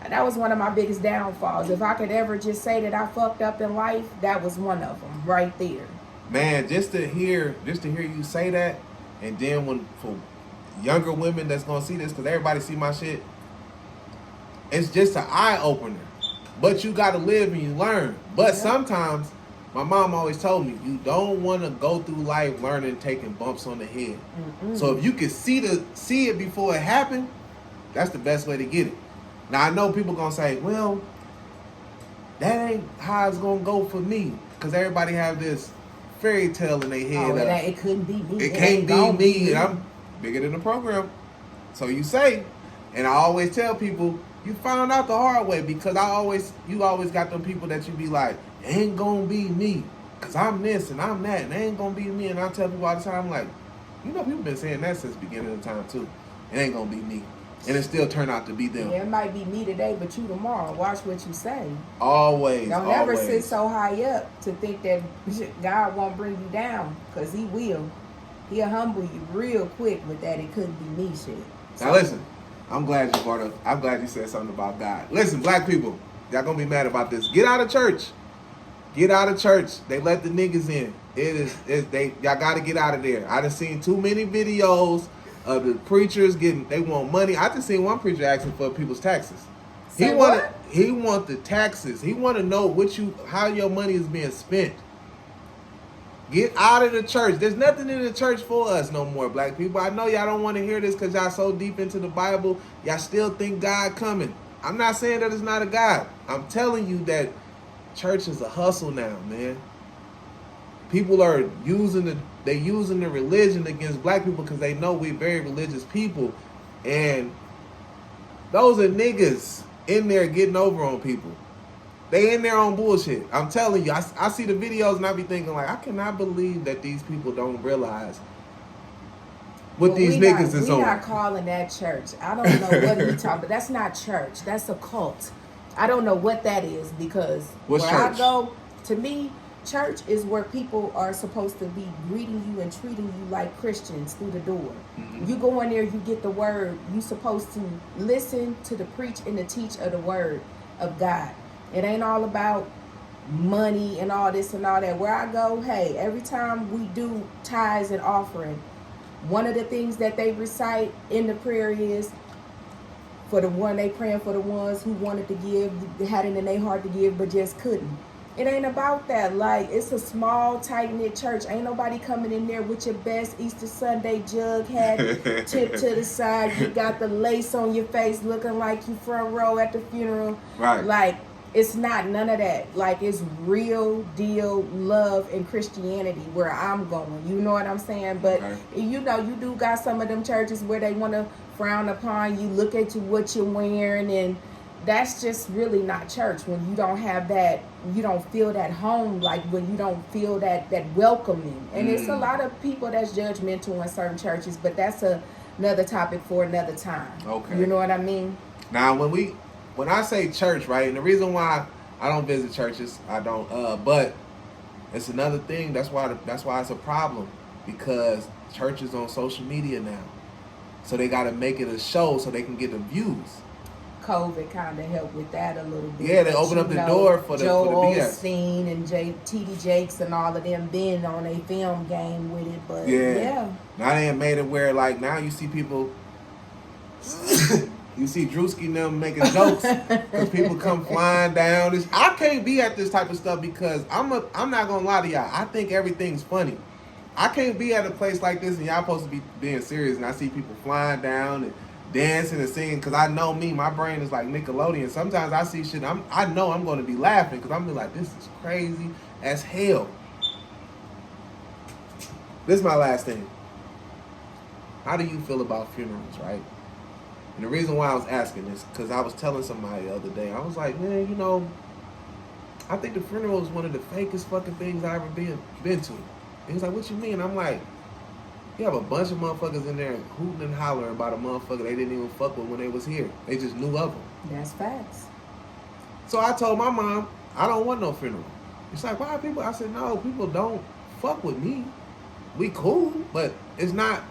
That was one of my biggest downfalls. If I could ever just say that I fucked up in life, that was one of them right there. Man, just to hear you say that, and then when for younger women that's gonna see this, because everybody see my shit, it's just an eye opener. But you gotta live and you learn. But sometimes, my mom always told me, you don't want to go through life learning, taking bumps on the head. So if you can see it before it happened, that's the best way to get it. Now I know people gonna say, well, that ain't how it's gonna go for me, because everybody have this fairy tale in their head. It couldn't be me. It can't be me. And I'm bigger than the program. So you say, and I always tell people, you found out the hard way because you always got them people that you be like, ain't gonna be me. Cause I'm this and I'm that and it ain't gonna be me. And I tell people all the time, like, you know, people been saying that since the beginning of the time too. It ain't gonna be me. And it still turned out to be them. Yeah, it might be me today, but you tomorrow. Watch what you say. Always. Don't ever sit so high up to think that God won't bring you down, because he will. He'll humble you real quick with that it couldn't be me shit. So, now listen, I'm glad you said something about God. Listen, black people, y'all gonna be mad about this. Get out of church. Get out of church. They let the niggas in. Y'all gotta get out of there. I done seen too many videos of the preachers they want money. I just seen one preacher asking for people's taxes. He want the taxes. He want to know how your money is being spent. Get out of the church. There's nothing in the church for us no more, black people. I know y'all don't want to hear this because y'all so deep into the Bible. Y'all still think God coming. I'm not saying that it's not a God. I'm telling you that church is a hustle now, man. People are using the religion against black people because they know we're very religious people, and those are niggas in there getting over on people. They in their own bullshit. I'm telling you, I see the videos and I be thinking like, I cannot believe that these people don't realize what these niggas is on. We're not calling that church. I don't know what he talking about. That's not church. That's a cult. I don't know what that is, because what's where church? I go, to me, church is where people are supposed to be greeting you and treating you like Christians through the door. Mm-hmm. You go in there, you get the word. You supposed to listen to the preach and the teach of the word of God. It ain't all about money and all this and all that. Where I go, hey, every time we do tithes and offering, one of the things that they recite in the prayer is, for the one, they praying for the ones who wanted to give, had it in their heart to give, but just couldn't. It ain't about that. Like, it's a small, tight-knit church. Ain't nobody coming in there with your best Easter Sunday jug hat tipped to the side. You got the lace on your face looking like you front row at the funeral. Right. Like, it's not none of that. Like, it's real deal love and Christianity where I'm going. You know what I'm saying? But, you know, you do got some of them churches where they want to frown upon you, look at you, what you're wearing, and that's just really not church. When you don't have that, you don't feel that home, like when you don't feel that welcoming. And it's a lot of people that's judgmental in certain churches, but that's another topic for another time. Okay. You know what I mean? Now, when I say church, right, and the reason why I don't visit churches, I don't, but it's another thing. That's why it's a problem, because church is on social media now, so they got to make it a show so they can get the views. COVID kind of helped with that a little bit. Yeah, they opened up the door for the BS. Osteen and T.D. Jakes and all of them been on a film game with it, but yeah. Now they have made it where, like, now you see people, you see Drewski and them making jokes because people come flying down. I can't be at this type of stuff because I'm not gonna lie to y'all. I think everything's funny. I can't be at a place like this and y'all supposed to be being serious, and I see people flying down and dancing and singing, because I know my brain is like Nickelodeon. Sometimes I see shit, I know I'm going to be laughing because I'm be like, this is crazy as hell. This is my last thing. How do you feel about funerals, right? And the reason why I was asking this, because I was telling somebody the other day, I was like, man, you know, I think the funeral is one of the fakest fucking things I ever been to. And he's like, what you mean? I'm like, you have a bunch of motherfuckers in there hooting and hollering about a motherfucker they didn't even fuck with when they was here. They just knew of them. That's facts. So I told my mom, I don't want no funeral. It's like, why people? I said, no, people don't fuck with me. We cool, but it's not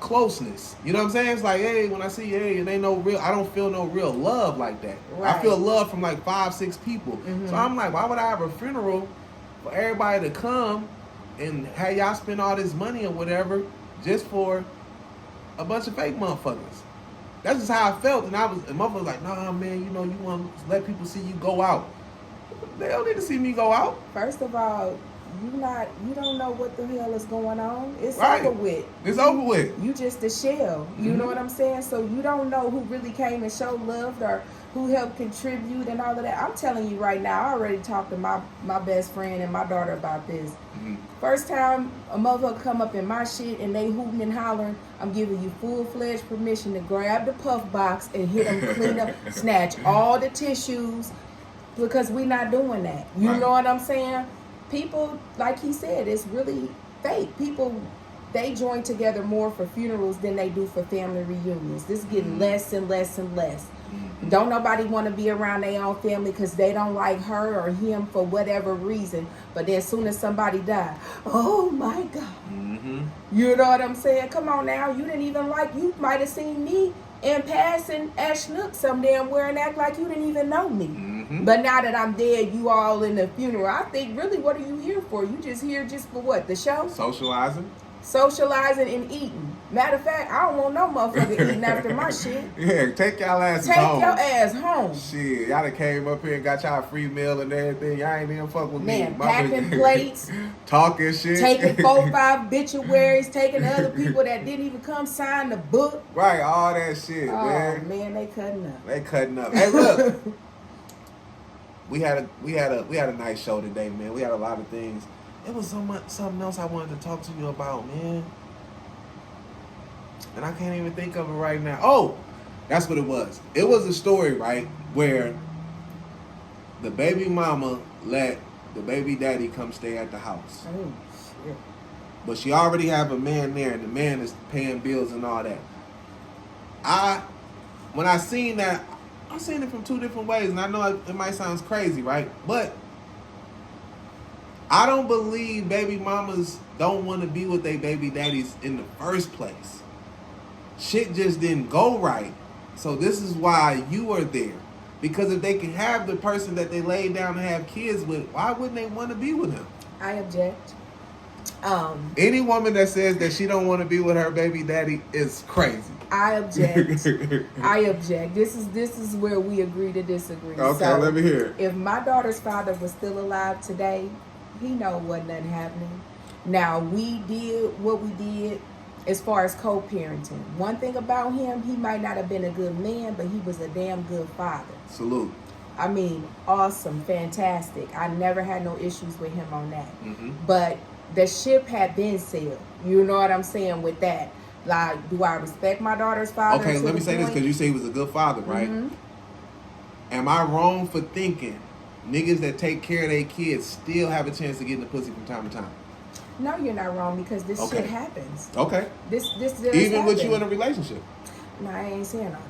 closeness. You know what I'm saying? It's like, hey, when I see you, hey, it ain't no real, I don't feel no real love like that. Right. I feel love from like 5-6 people. Mm-hmm. So I'm like, why would I have a funeral for everybody to come and have y'all spend all this money or whatever just for a bunch of fake motherfuckers? That's just how I felt. And motherfuckers was like, nah, man, you know, you want to let people see you go out. They don't need to see me go out. First of all, you don't know what the hell is going on. It's right. over with. It's over with. You just a shell. You know what I'm saying? So you don't know who really came and showed love or who helped contribute and all of that. I'm telling you right now, I already talked to my best friend and my daughter about this. Mm-hmm. First time a motherfucker come up in my shit and they hooting and hollering, I'm giving you full-fledged permission to grab the puff box and hit them, clean up, snatch all the tissues, because we not doing that. You know what I'm saying? People, like he said, it's really fake. People, they join together more for funerals than they do for family reunions. This is getting less and less and less. Don't nobody want to be around their own family because they don't like her or him for whatever reason. But then as soon as somebody die, oh my God. You know what I'm saying? Come on now. You didn't even like, you might have seen me in passing at Schnook some damn where and act like you didn't even know me. But now that I'm dead, you all in the funeral. I think really, what are you here for? You just here just for what? The show? Socializing and eating. Matter of fact, I don't want no motherfucker eating after my shit. Yeah, take y'all asses home. Take your ass home. Shit, y'all done came up here and got y'all a free meal and everything. Y'all ain't even fuck with me. Man, packing plates. Talking shit. Taking 4-5 obituaries. Taking other people that didn't even come sign the book. Right, all that shit, man. Oh, man, they cutting up. They cutting up. Hey, look. we had a nice show today, man. We had a lot of things. It was something else I wanted to talk to you about, man. And I can't even think of it right now. Oh, that's what it was. It was a story, right, where the baby mama let the baby daddy come stay at the house. Oh, shit. But she already have a man there, and the man is paying bills and all that. When I seen that, I seen it from two different ways, and I know it might sound crazy, right? But I don't believe baby mamas don't want to be with their baby daddies in the first place. Shit just didn't go right. So this is why you are there. Because if they can have the person that they laid down to have kids with, why wouldn't they want to be with him? I object. Any woman that says that she don't want to be with her baby daddy is crazy. I object. I object. This is where we agree to disagree. Okay, so let me hear it. If my daughter's father was still alive today, he know wasn't nothing happening. Now, we did what we did as far as co-parenting. One thing about him, he might not have been a good man, but he was a damn good father. Salute. I mean, awesome, fantastic. I never had no issues with him on that. Mm-hmm. But the ship had been sailed. You know what I'm saying with that? Like, do I respect my daughter's father? Okay, let me say this, because you say he was a good father, right? Mm-hmm. Am I wrong for thinking niggas that take care of their kids still have a chance to get in the pussy from time to time? No, you're not wrong, because this Okay. shit happens. Okay. This Even with you in a relationship? No, I ain't saying all that.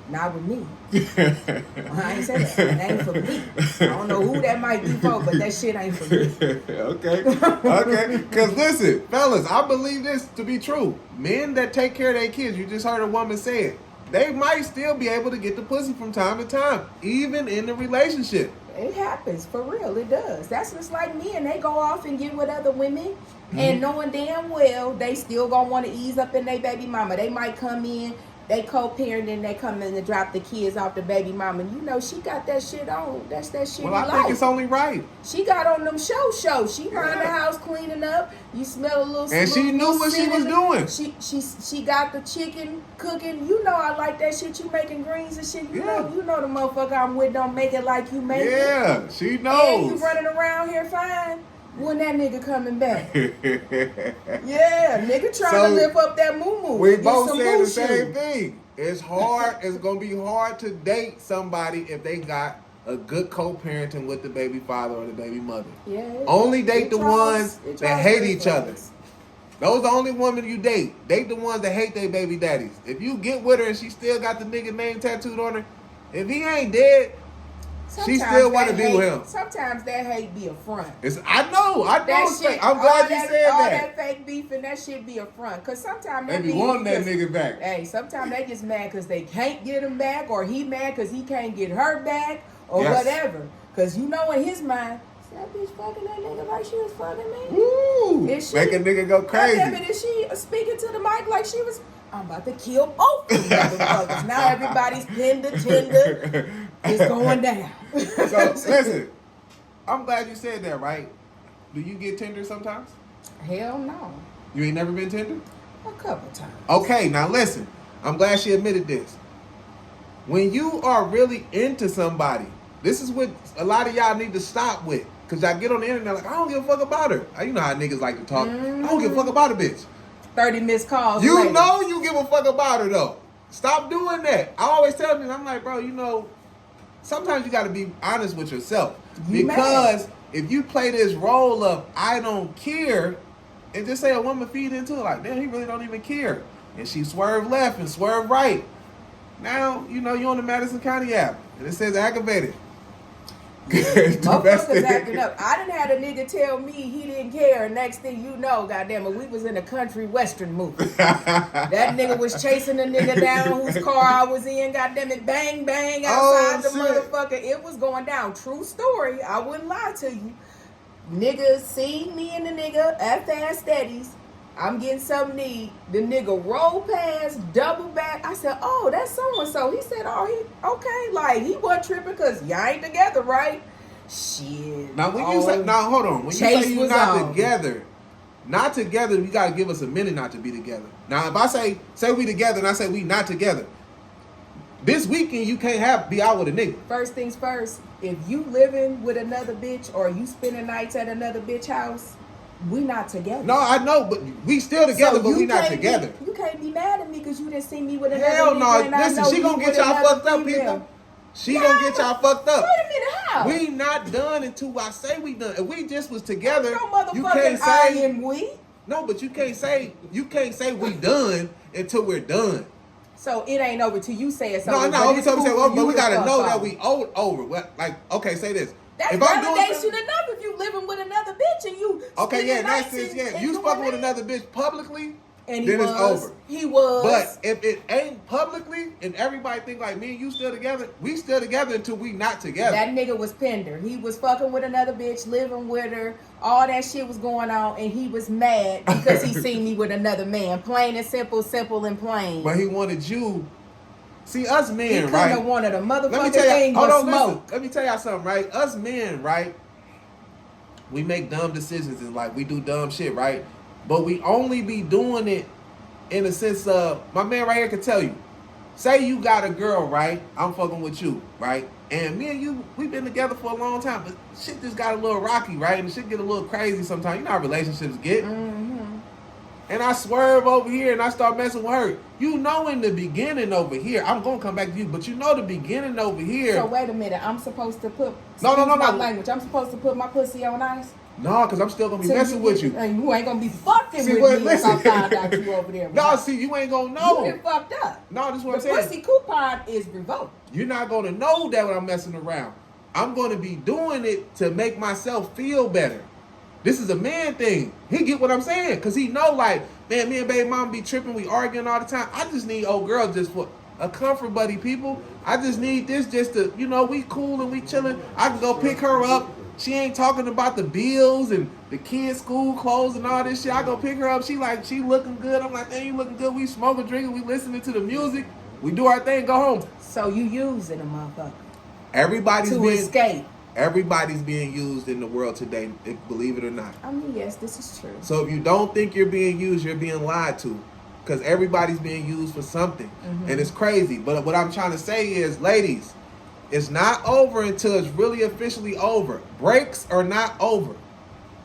Not with me. I ain't saying that. That ain't for me. I don't know who that might be for, but that shit ain't for me. Okay. Okay. Because listen, fellas, I believe this to be true. Men that take care of their kids, you just heard a woman say it, they might still be able to get the pussy from time to time, even in the relationship. It happens, for real, it does. That's just like me, and they go off and get with other women, and knowing damn well they still gonna want to ease up in their baby mama. They might come in, they co-parent, and they come in to drop the kids off the baby mama. And you know, she got that shit on. That's that shit. Well, I think it's only right. She got on them shows. She around the house cleaning up. You smell a little. And she knew what she was doing. She got the chicken cooking. You know I like that shit. You making greens and shit. You know the motherfucker I'm with don't make it like you make it. Yeah, she And knows. you running around here fine. When that nigga coming back? Yeah, nigga trying to lift up that moo-moo. We Get both some said the moo same shoe. thing. It's hard. It's gonna be hard to date somebody if they got a good co-parenting with the baby father or the baby mother. Yeah. Only date it the tries- ones it that tries hate both each other. ways. Those are the only women you date. Date the ones that hate their baby daddies. If you get with her and she still got the nigga name tattooed on her, if he ain't dead, she still want to be with him. Sometimes that hate be a front. I know. That shit, I'm glad all you said all that. that fake beef and that shit be a front. Cause sometimes They be wanting that nigga back. Hey, sometimes they just mad cause they can't get him back, or he mad cause he can't get her back, or Yes. whatever. Cause you know in his mind, that bitch fucking that nigga like she was fucking me. Woo! Is she- Make a nigga go crazy. Damn it, is she speaking to the mic like she was? I'm about to kill both of them motherfuckers. Now everybody's pinned to Tinder. It's going down. So listen, I'm glad you said that, right? Do you get Tinder sometimes? Hell no. You ain't never been Tinder? A couple times. Okay, now listen. I'm glad she admitted this. When you are really into somebody, this is what a lot of y'all need to stop with. Cause y'all get on the internet like, I don't give a fuck about her. You know how niggas like to talk. I don't give a fuck about a bitch. 30 missed calls. You later. know you give a fuck about her though. Stop doing that. I always tell them, I'm like, bro, you know, sometimes you got to be honest with yourself. Because if you play this role of I don't care, and just say a woman feed into it, like, damn, he really don't even care. And she swerved left and swerved right. Now, you know, you're on the Madison County app, and it says aggravated. Motherfuckers acting up. I done had a nigga tell me he didn't care. Next thing you know, goddamn it, we was in a country western movie. That nigga was chasing the nigga down whose car I was in. Goddamn it, bang bang outside the motherfucker. It was going down. True story. I wouldn't lie to you. Nigga seen me and the nigga at Fast Steadies. I'm getting something to eat. The nigga rolled past, double back. I said, oh, that's so-and-so. He said, oh, he okay. Like, he wasn't tripping because y'all ain't together, right? Shit. Now, when you say, now, hold on. When you say you're not together, you got to give us a minute not to be together. Now, if I say we together and I say we not together, this weekend you can't be out with a nigga. First things first, if you living with another bitch or you spending nights at another bitch house, we not together. No, I know, but we still together, but we not together. You can't be mad at me because you didn't see me with another Hell nigga. no. Listen, she gonna get y'all fucked up, people. She gonna get y'all fucked up. Wait a minute, how? We not done until I say we done. If we just was together, No motherfucking you can't say I am we. No, but you can't say we done until we're done. So it ain't over till you say it's No, over. no, But but we gotta know that over. we over. What, like, okay, say this. That's if I'm doing validation something- enough if you living with another bitch and you. Okay, yeah, that's spending it. nights Yeah, and you doing fucking with that. another bitch publicly, And then it's over. He was. But if it ain't publicly and everybody think like me and you still together, we still together until we not together. That nigga was Pender. He was fucking with another bitch, living with her. All that shit was going on, and he was mad because he seen me with another man. Plain and simple, simple and plain. But he wanted you. See, us men, he right? couldn't have wanted a Let me motherfucking tell thing y'all. but Hold on, smoke. listen. Let me tell y'all something, right? Us men, right? We make dumb decisions and like we do dumb shit, right? But we only be doing it in a sense of, my man right here can tell you. Say you got a girl, right? I'm fucking with you, right? And me and you, we've been together for a long time, but shit just got a little rocky, right? And shit get a little crazy sometimes. You know how relationships get. Mm-hmm. And I swerve over here and I start messing with her. You know in the beginning over here, I'm going to come back to you, but you know the beginning over here. So wait a minute, I'm supposed to put No. my language. I'm supposed to put my pussy on ice. No, because I'm still going to be messing with you. And you ain't gonna be fucking See, with what, me listen. if I find out you over there. No, see, you ain't going to know. You been fucked up. No, this is what The I'm saying. pussy coupon is revoked. You're not going to know that when I'm messing around. I'm going to be doing it to make myself feel better. This is a man thing. He get what I'm saying. Because he know, like, man, me and baby mama be tripping. We arguing all the time. I just need old girl just for a comfort buddy, people. I just need this just to, you know, we cool and we chilling. I can go pick her up. She ain't talking about the bills and the kids' school clothes and all this shit. I go pick her up. She looking good. I'm like, hey, you looking good. We smoking, drinking. We listening to the music. We do our thing. Go home. So you using a motherfucker Everybody's to being escape. Everybody's being used in the world today, believe it or not. I mean, yes, this is true. So if you don't think you're being used, you're being lied to. Because everybody's being used for something. Mm-hmm. And it's crazy. But what I'm trying to say is, ladies, it's not over until it's really officially over. Breaks are not over.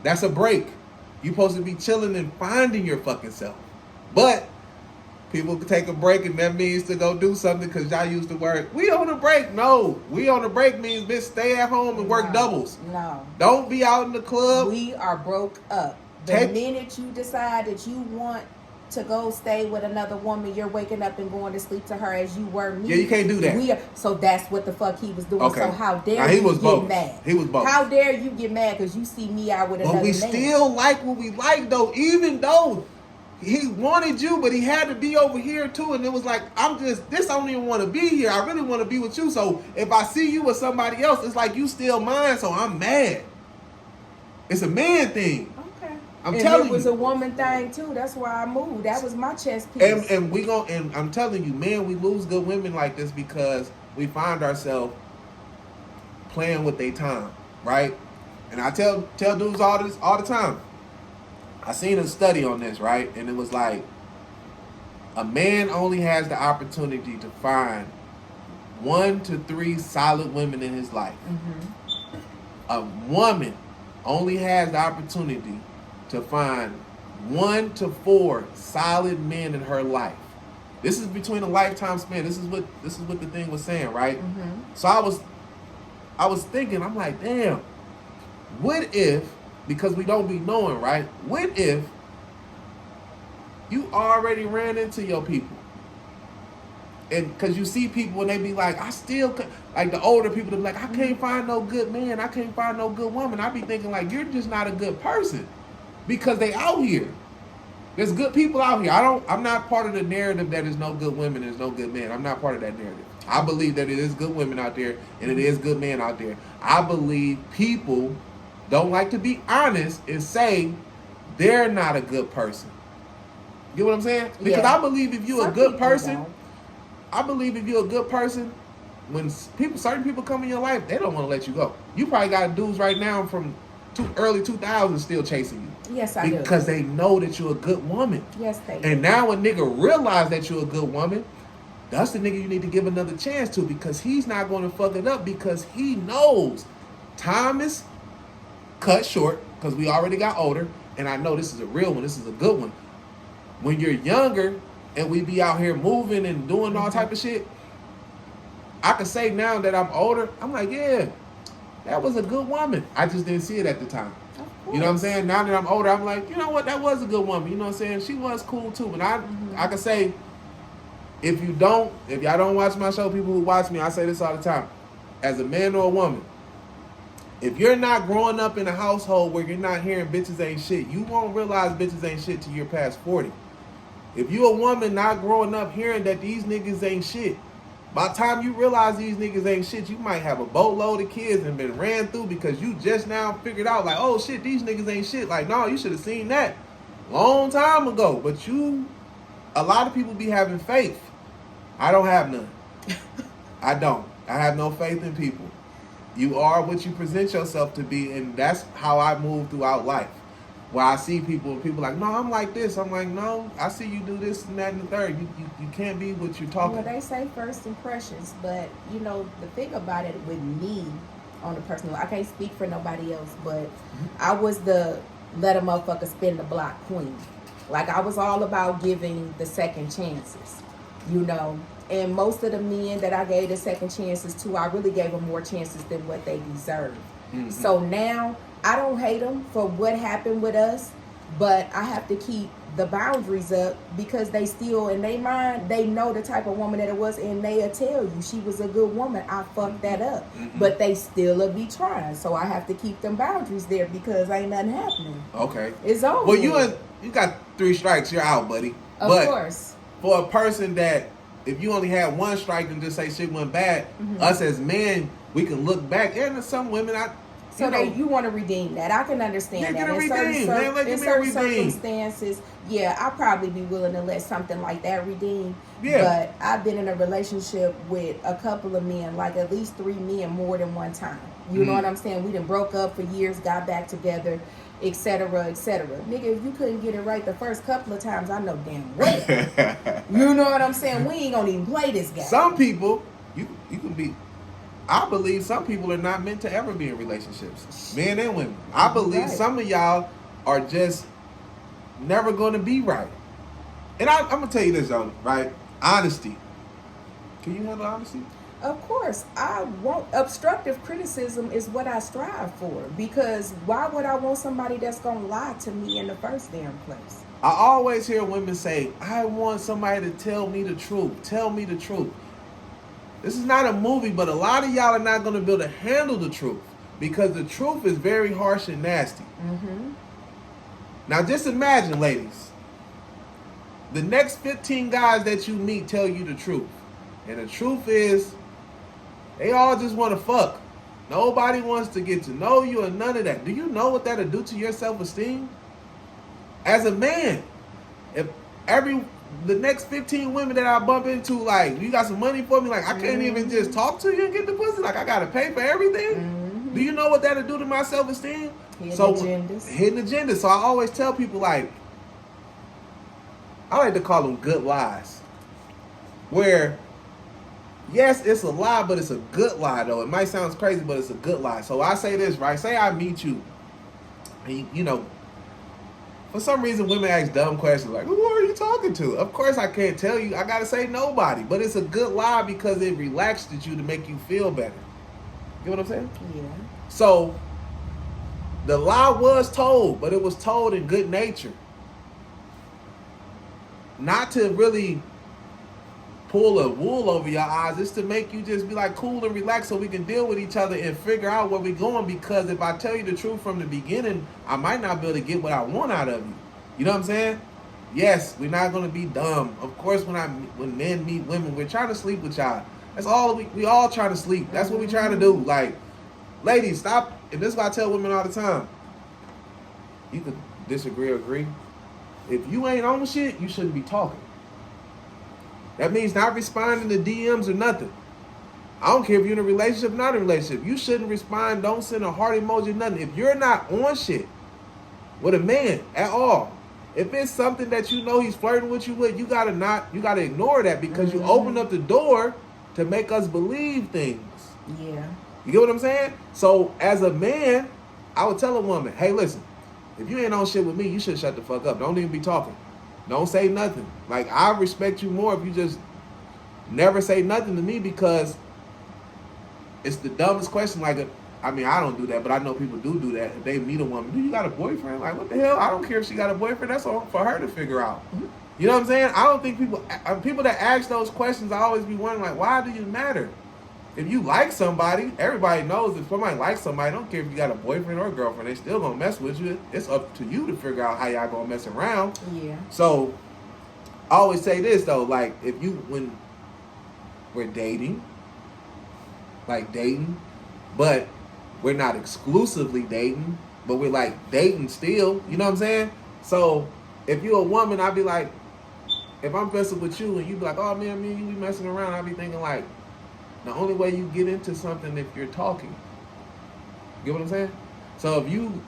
That's a break. You're supposed to be chilling and finding your fucking self. But people can take a break, and that means to go do something because y'all use the word, we on a break. No, we on a break means, bitch, stay at home and work doubles. No. Don't be out in the club. We are broke up. The minute you decide that you want to go stay with another woman, you're waking up and going to sleep to her as you were me. Yeah, you can't do that. So that's what the fuck he was doing. Okay. So how dare Now, he you was get bogus. mad? He was bogus. How dare you get mad because you see me out with another But we man? still like what we like, though, even though he wanted you, but he had to be over here too. And it was like, I don't even want to be here. I really want to be with you. So if I see you with somebody else, it's like you still mine. So I'm mad. It's a man thing. Okay. I'm telling you. It was a woman thing too. That's why I moved. That was my chess piece. And I'm telling you, man, we lose good women like this because we find ourselves playing with their time, right? And I tell dudes all the time. I seen a study on this, right? And it was like, a man only has the opportunity to find 1 to 3 solid women in his life. A woman only has the opportunity to find 1 to 4 solid men in her life. This is between a lifetime span. This is what the thing was saying, right? So I was thinking, I'm like, damn, what if, because we don't be knowing, right? What if you already ran into your people? And because you see people and they be like, I still, like the older people, they be like, I can't find no good man. I can't find no good woman. I be thinking like, you're just not a good person because they out here. There's good people out here. I'm not part of the narrative that there's no good women, there's no good men. I'm not part of that narrative. I believe that it is good women out there and it is good men out there. I believe people don't like to be honest and say they're not a good person. You know what I'm saying? Because I believe if you're a good person, when certain people come in your life, they don't want to let you go. You probably got dudes right now from early 2000s still chasing you. Yes, I do. Because they know that you're a good woman. Yes, they do. And now a nigga realize that you're a good woman, that's the nigga you need to give another chance to, because he's not going to fuck it up, because he knows time is cut short because we already got older, and I know this is a real one. This is a good one. When you're younger and we be out here moving and doing all type of shit, I can say now that I'm older, I'm like, yeah, that was a good woman. I just didn't see it at the time. You know what I'm saying? Now that I'm older, I'm like, you know what? That was a good woman. You know what I'm saying? She was cool too. And I can say, if y'all don't watch my show, people who watch me, I say this all the time. As a man or a woman, if you're not growing up in a household where you're not hearing bitches ain't shit, you won't realize bitches ain't shit till you're past 40. If you're a woman not growing up hearing that these niggas ain't shit, by the time you realize these niggas ain't shit, you might have a boatload of kids and been ran through because you just now figured out like, oh shit, these niggas ain't shit. Like, no, you should have seen that long time ago. But a lot of people be having faith. I don't have none. I don't. I have no faith in people. You are what you present yourself to be, and that's how I move throughout life. Where I see people like, no, I'm like this. I'm like, no, I see you do this and that and the third. You can't be what you're talking about. Well, they say first impressions, but, you know, the thing about it with me on the personal, I can't speak for nobody else, but I was the let a motherfucker spin the block queen. Like, I was all about giving the second chances, you know. And most of the men that I gave the second chances to, I really gave them more chances than what they deserved. So now, I don't hate them for what happened with us, but I have to keep the boundaries up because they still, in their mind, they know the type of woman that it was, and they'll tell you she was a good woman. I fucked that up. But they still will be trying. So I have to keep them boundaries there because ain't nothing happening. Okay. It's over. Well, you got 3 strikes, you're out, buddy. Of course. For a person that, if you only had 1 strike and just say shit went bad, us as men, we can look back. And some women, you want to redeem that. I can understand that. In certain circumstances, yeah, I'll probably be willing to let something like that redeem. Yeah. But I've been in a relationship with a couple of men, like at least 3 men more than one time. You know what I'm saying? We done broke up for years, got back together, etc., etc. Nigga, if you couldn't get it right the first couple of times, I know damn well. You know what I'm saying? We ain't gonna even play this game. Some people, you can be... I believe some people are not meant to ever be in relationships, men and women. I believe some of y'all are just never going to be right. And I'm going to tell you this, though, right? Honesty. Can you handle honesty? Of course. Obstructive criticism is what I strive for, because why would I want somebody that's going to lie to me in the first damn place? I always hear women say, I want somebody to tell me the truth. Tell me the truth. This is not a movie, but a lot of y'all are not going to be able to handle the truth because the truth is very harsh and nasty. Now, just imagine, ladies, the next 15 guys that you meet tell you the truth. And the truth is, they all just want to fuck. Nobody wants to get to know you or none of that. Do you know what that'll do to your self-esteem? As a man, if the next 15 women that I bump into, like, you got some money for me? Like, I can't even just talk to you and get the pussy. Like, I got to pay for everything. Do you know what that'll do to my self-esteem? Hidden agendas. So I always tell people, like, I like to call them good lies. Where yes, it's a lie, but it's a good lie, though. It might sound crazy, but it's a good lie. So I say this, right? Say I meet you, and you know, for some reason, women ask dumb questions like, who are you talking to? Of course, I can't tell you. I got to say nobody. But it's a good lie because it relaxed you to make you feel better. You know what I'm saying? Yeah. So, the lie was told, but it was told in good nature. Not to really pull a wool over your eyes. It's to make you just be like cool and relaxed so we can deal with each other and figure out where we're going. Because if I tell you the truth from the beginning, I might not be able to get what I want out of you. You know what I'm saying? Yes, we're not going to be dumb. Of course, when men meet women, we're trying to sleep with y'all. That's all we all trying to sleep. That's what we trying to do. Like, ladies, stop. And this is what I tell women all the time. You could disagree or agree. If you ain't on shit, you shouldn't be talking. That means not responding to DMs or nothing. I don't care if you're in a relationship or not in a relationship. You shouldn't respond. Don't send a heart emoji, nothing. If you're not on shit with a man at all, if it's something that you know he's flirting with you with, you gotta ignore that because you open up the door to make us believe things. Yeah. You get what I'm saying? So as a man, I would tell a woman, hey, listen, if you ain't on shit with me, you should shut the fuck up. Don't even be talking. Don't say nothing. Like, I respect you more if you just never say nothing to me because it's the dumbest question. Like, I mean, I don't do that, but I know people do that. If they meet a woman, do you got a boyfriend? Like, what the hell? I don't care if she got a boyfriend. That's all for her to figure out. You know what I'm saying? I don't think people that ask those questions, I always be wondering, like, why do you matter? If you like somebody, everybody knows if somebody likes somebody, I don't care if you got a boyfriend or a girlfriend, they still gonna mess with you. It's up to you to figure out how y'all gonna mess around. Yeah. So, I always say this though, like when we're dating, but we're not exclusively dating, but we're like dating still, you know what I'm saying? So, if you're a woman, I'd be like, if I'm messing with you and you be like, oh man, me and you be messing around, I'd be thinking like, the only way you get into something if you're talking. You get what I'm saying? So if you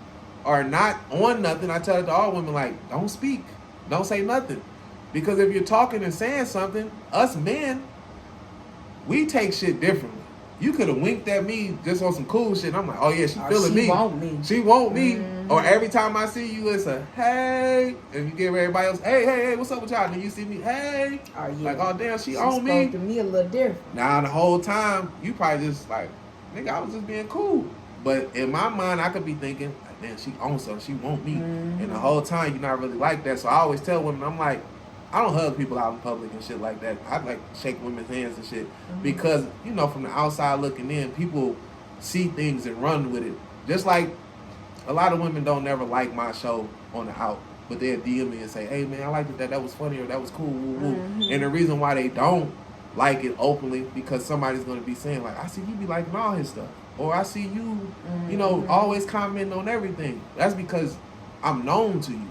are not on nothing, I tell it to all women, like, don't speak. Don't say nothing. Because if you're talking and saying something, us men, we take shit differently. You could have winked at me just on some cool shit. I'm like, oh yeah, she feeling me. She want me. She want me. Or every time I see you, it's a hey. And you give everybody else, hey, what's up with y'all? Then you see me, hey. Oh, yeah. Like, oh damn, she She on me. spoke to me a little different. Now the whole time, you probably just like, nigga, I was just being cool. But in my mind, I could be thinking, like, man, she owns something. She want me. And the whole time, you're not really like that. So I always tell women, I'm like, I don't hug people out in public and shit like that. I like shake women's hands and shit. Because, you know, from the outside looking in, people see things and run with it. Just like a lot of women don't never like my show on the out. But they'll DM me and say, hey, man, I liked that. That was funny or that was cool. Woo, woo. And the reason why they don't like it openly, because somebody's going to be saying, like, I see you be liking all his stuff. Or I see you, you know, always commenting on everything. That's because I'm known to you.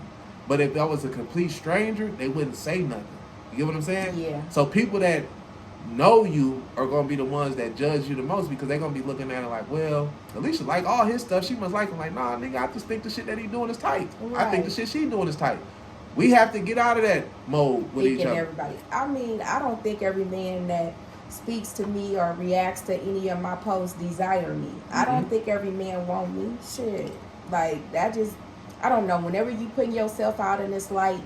But if that was a complete stranger, they wouldn't say nothing. You get what I'm saying? Yeah. So people that know you are going to be the ones that judge you the most because they're going to be looking at it like, well, Alicia like all his stuff. She must like him. Like, nah, nigga, I just think the shit that he doing is tight. Right. I think the shit she doing is tight. We have to get out of that mode with each other. Everybody. I mean, I don't think every man that speaks to me or reacts to any of my posts desire me. I don't think every man want me. Shit. Like, that just, I don't know. Whenever you putting yourself out in this light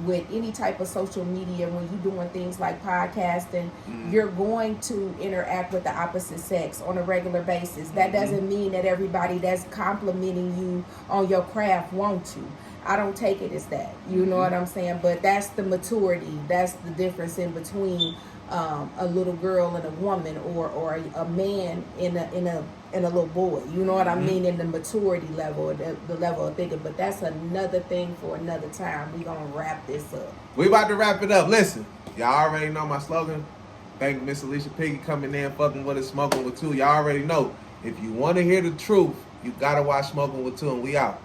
with any type of social media, when you're doing things like podcasting, you're going to interact with the opposite sex on a regular basis. That doesn't mean that everybody that's complimenting you on your craft want to. I don't take it as that. You know what I'm saying? But that's the maturity. That's the difference in between a little girl and a woman, or a man and a little boy. You know what I mean? In the maturity level, the level of thinking. But that's another thing for another time. We're gonna wrap this up. We about to wrap it up. Listen, y'all already know my slogan. Thank Miss Alicia Pigee coming in, fucking with us, Smoking with 2. Y'all already know. If you want to hear the truth, you gotta watch Smoking with 2, and we out.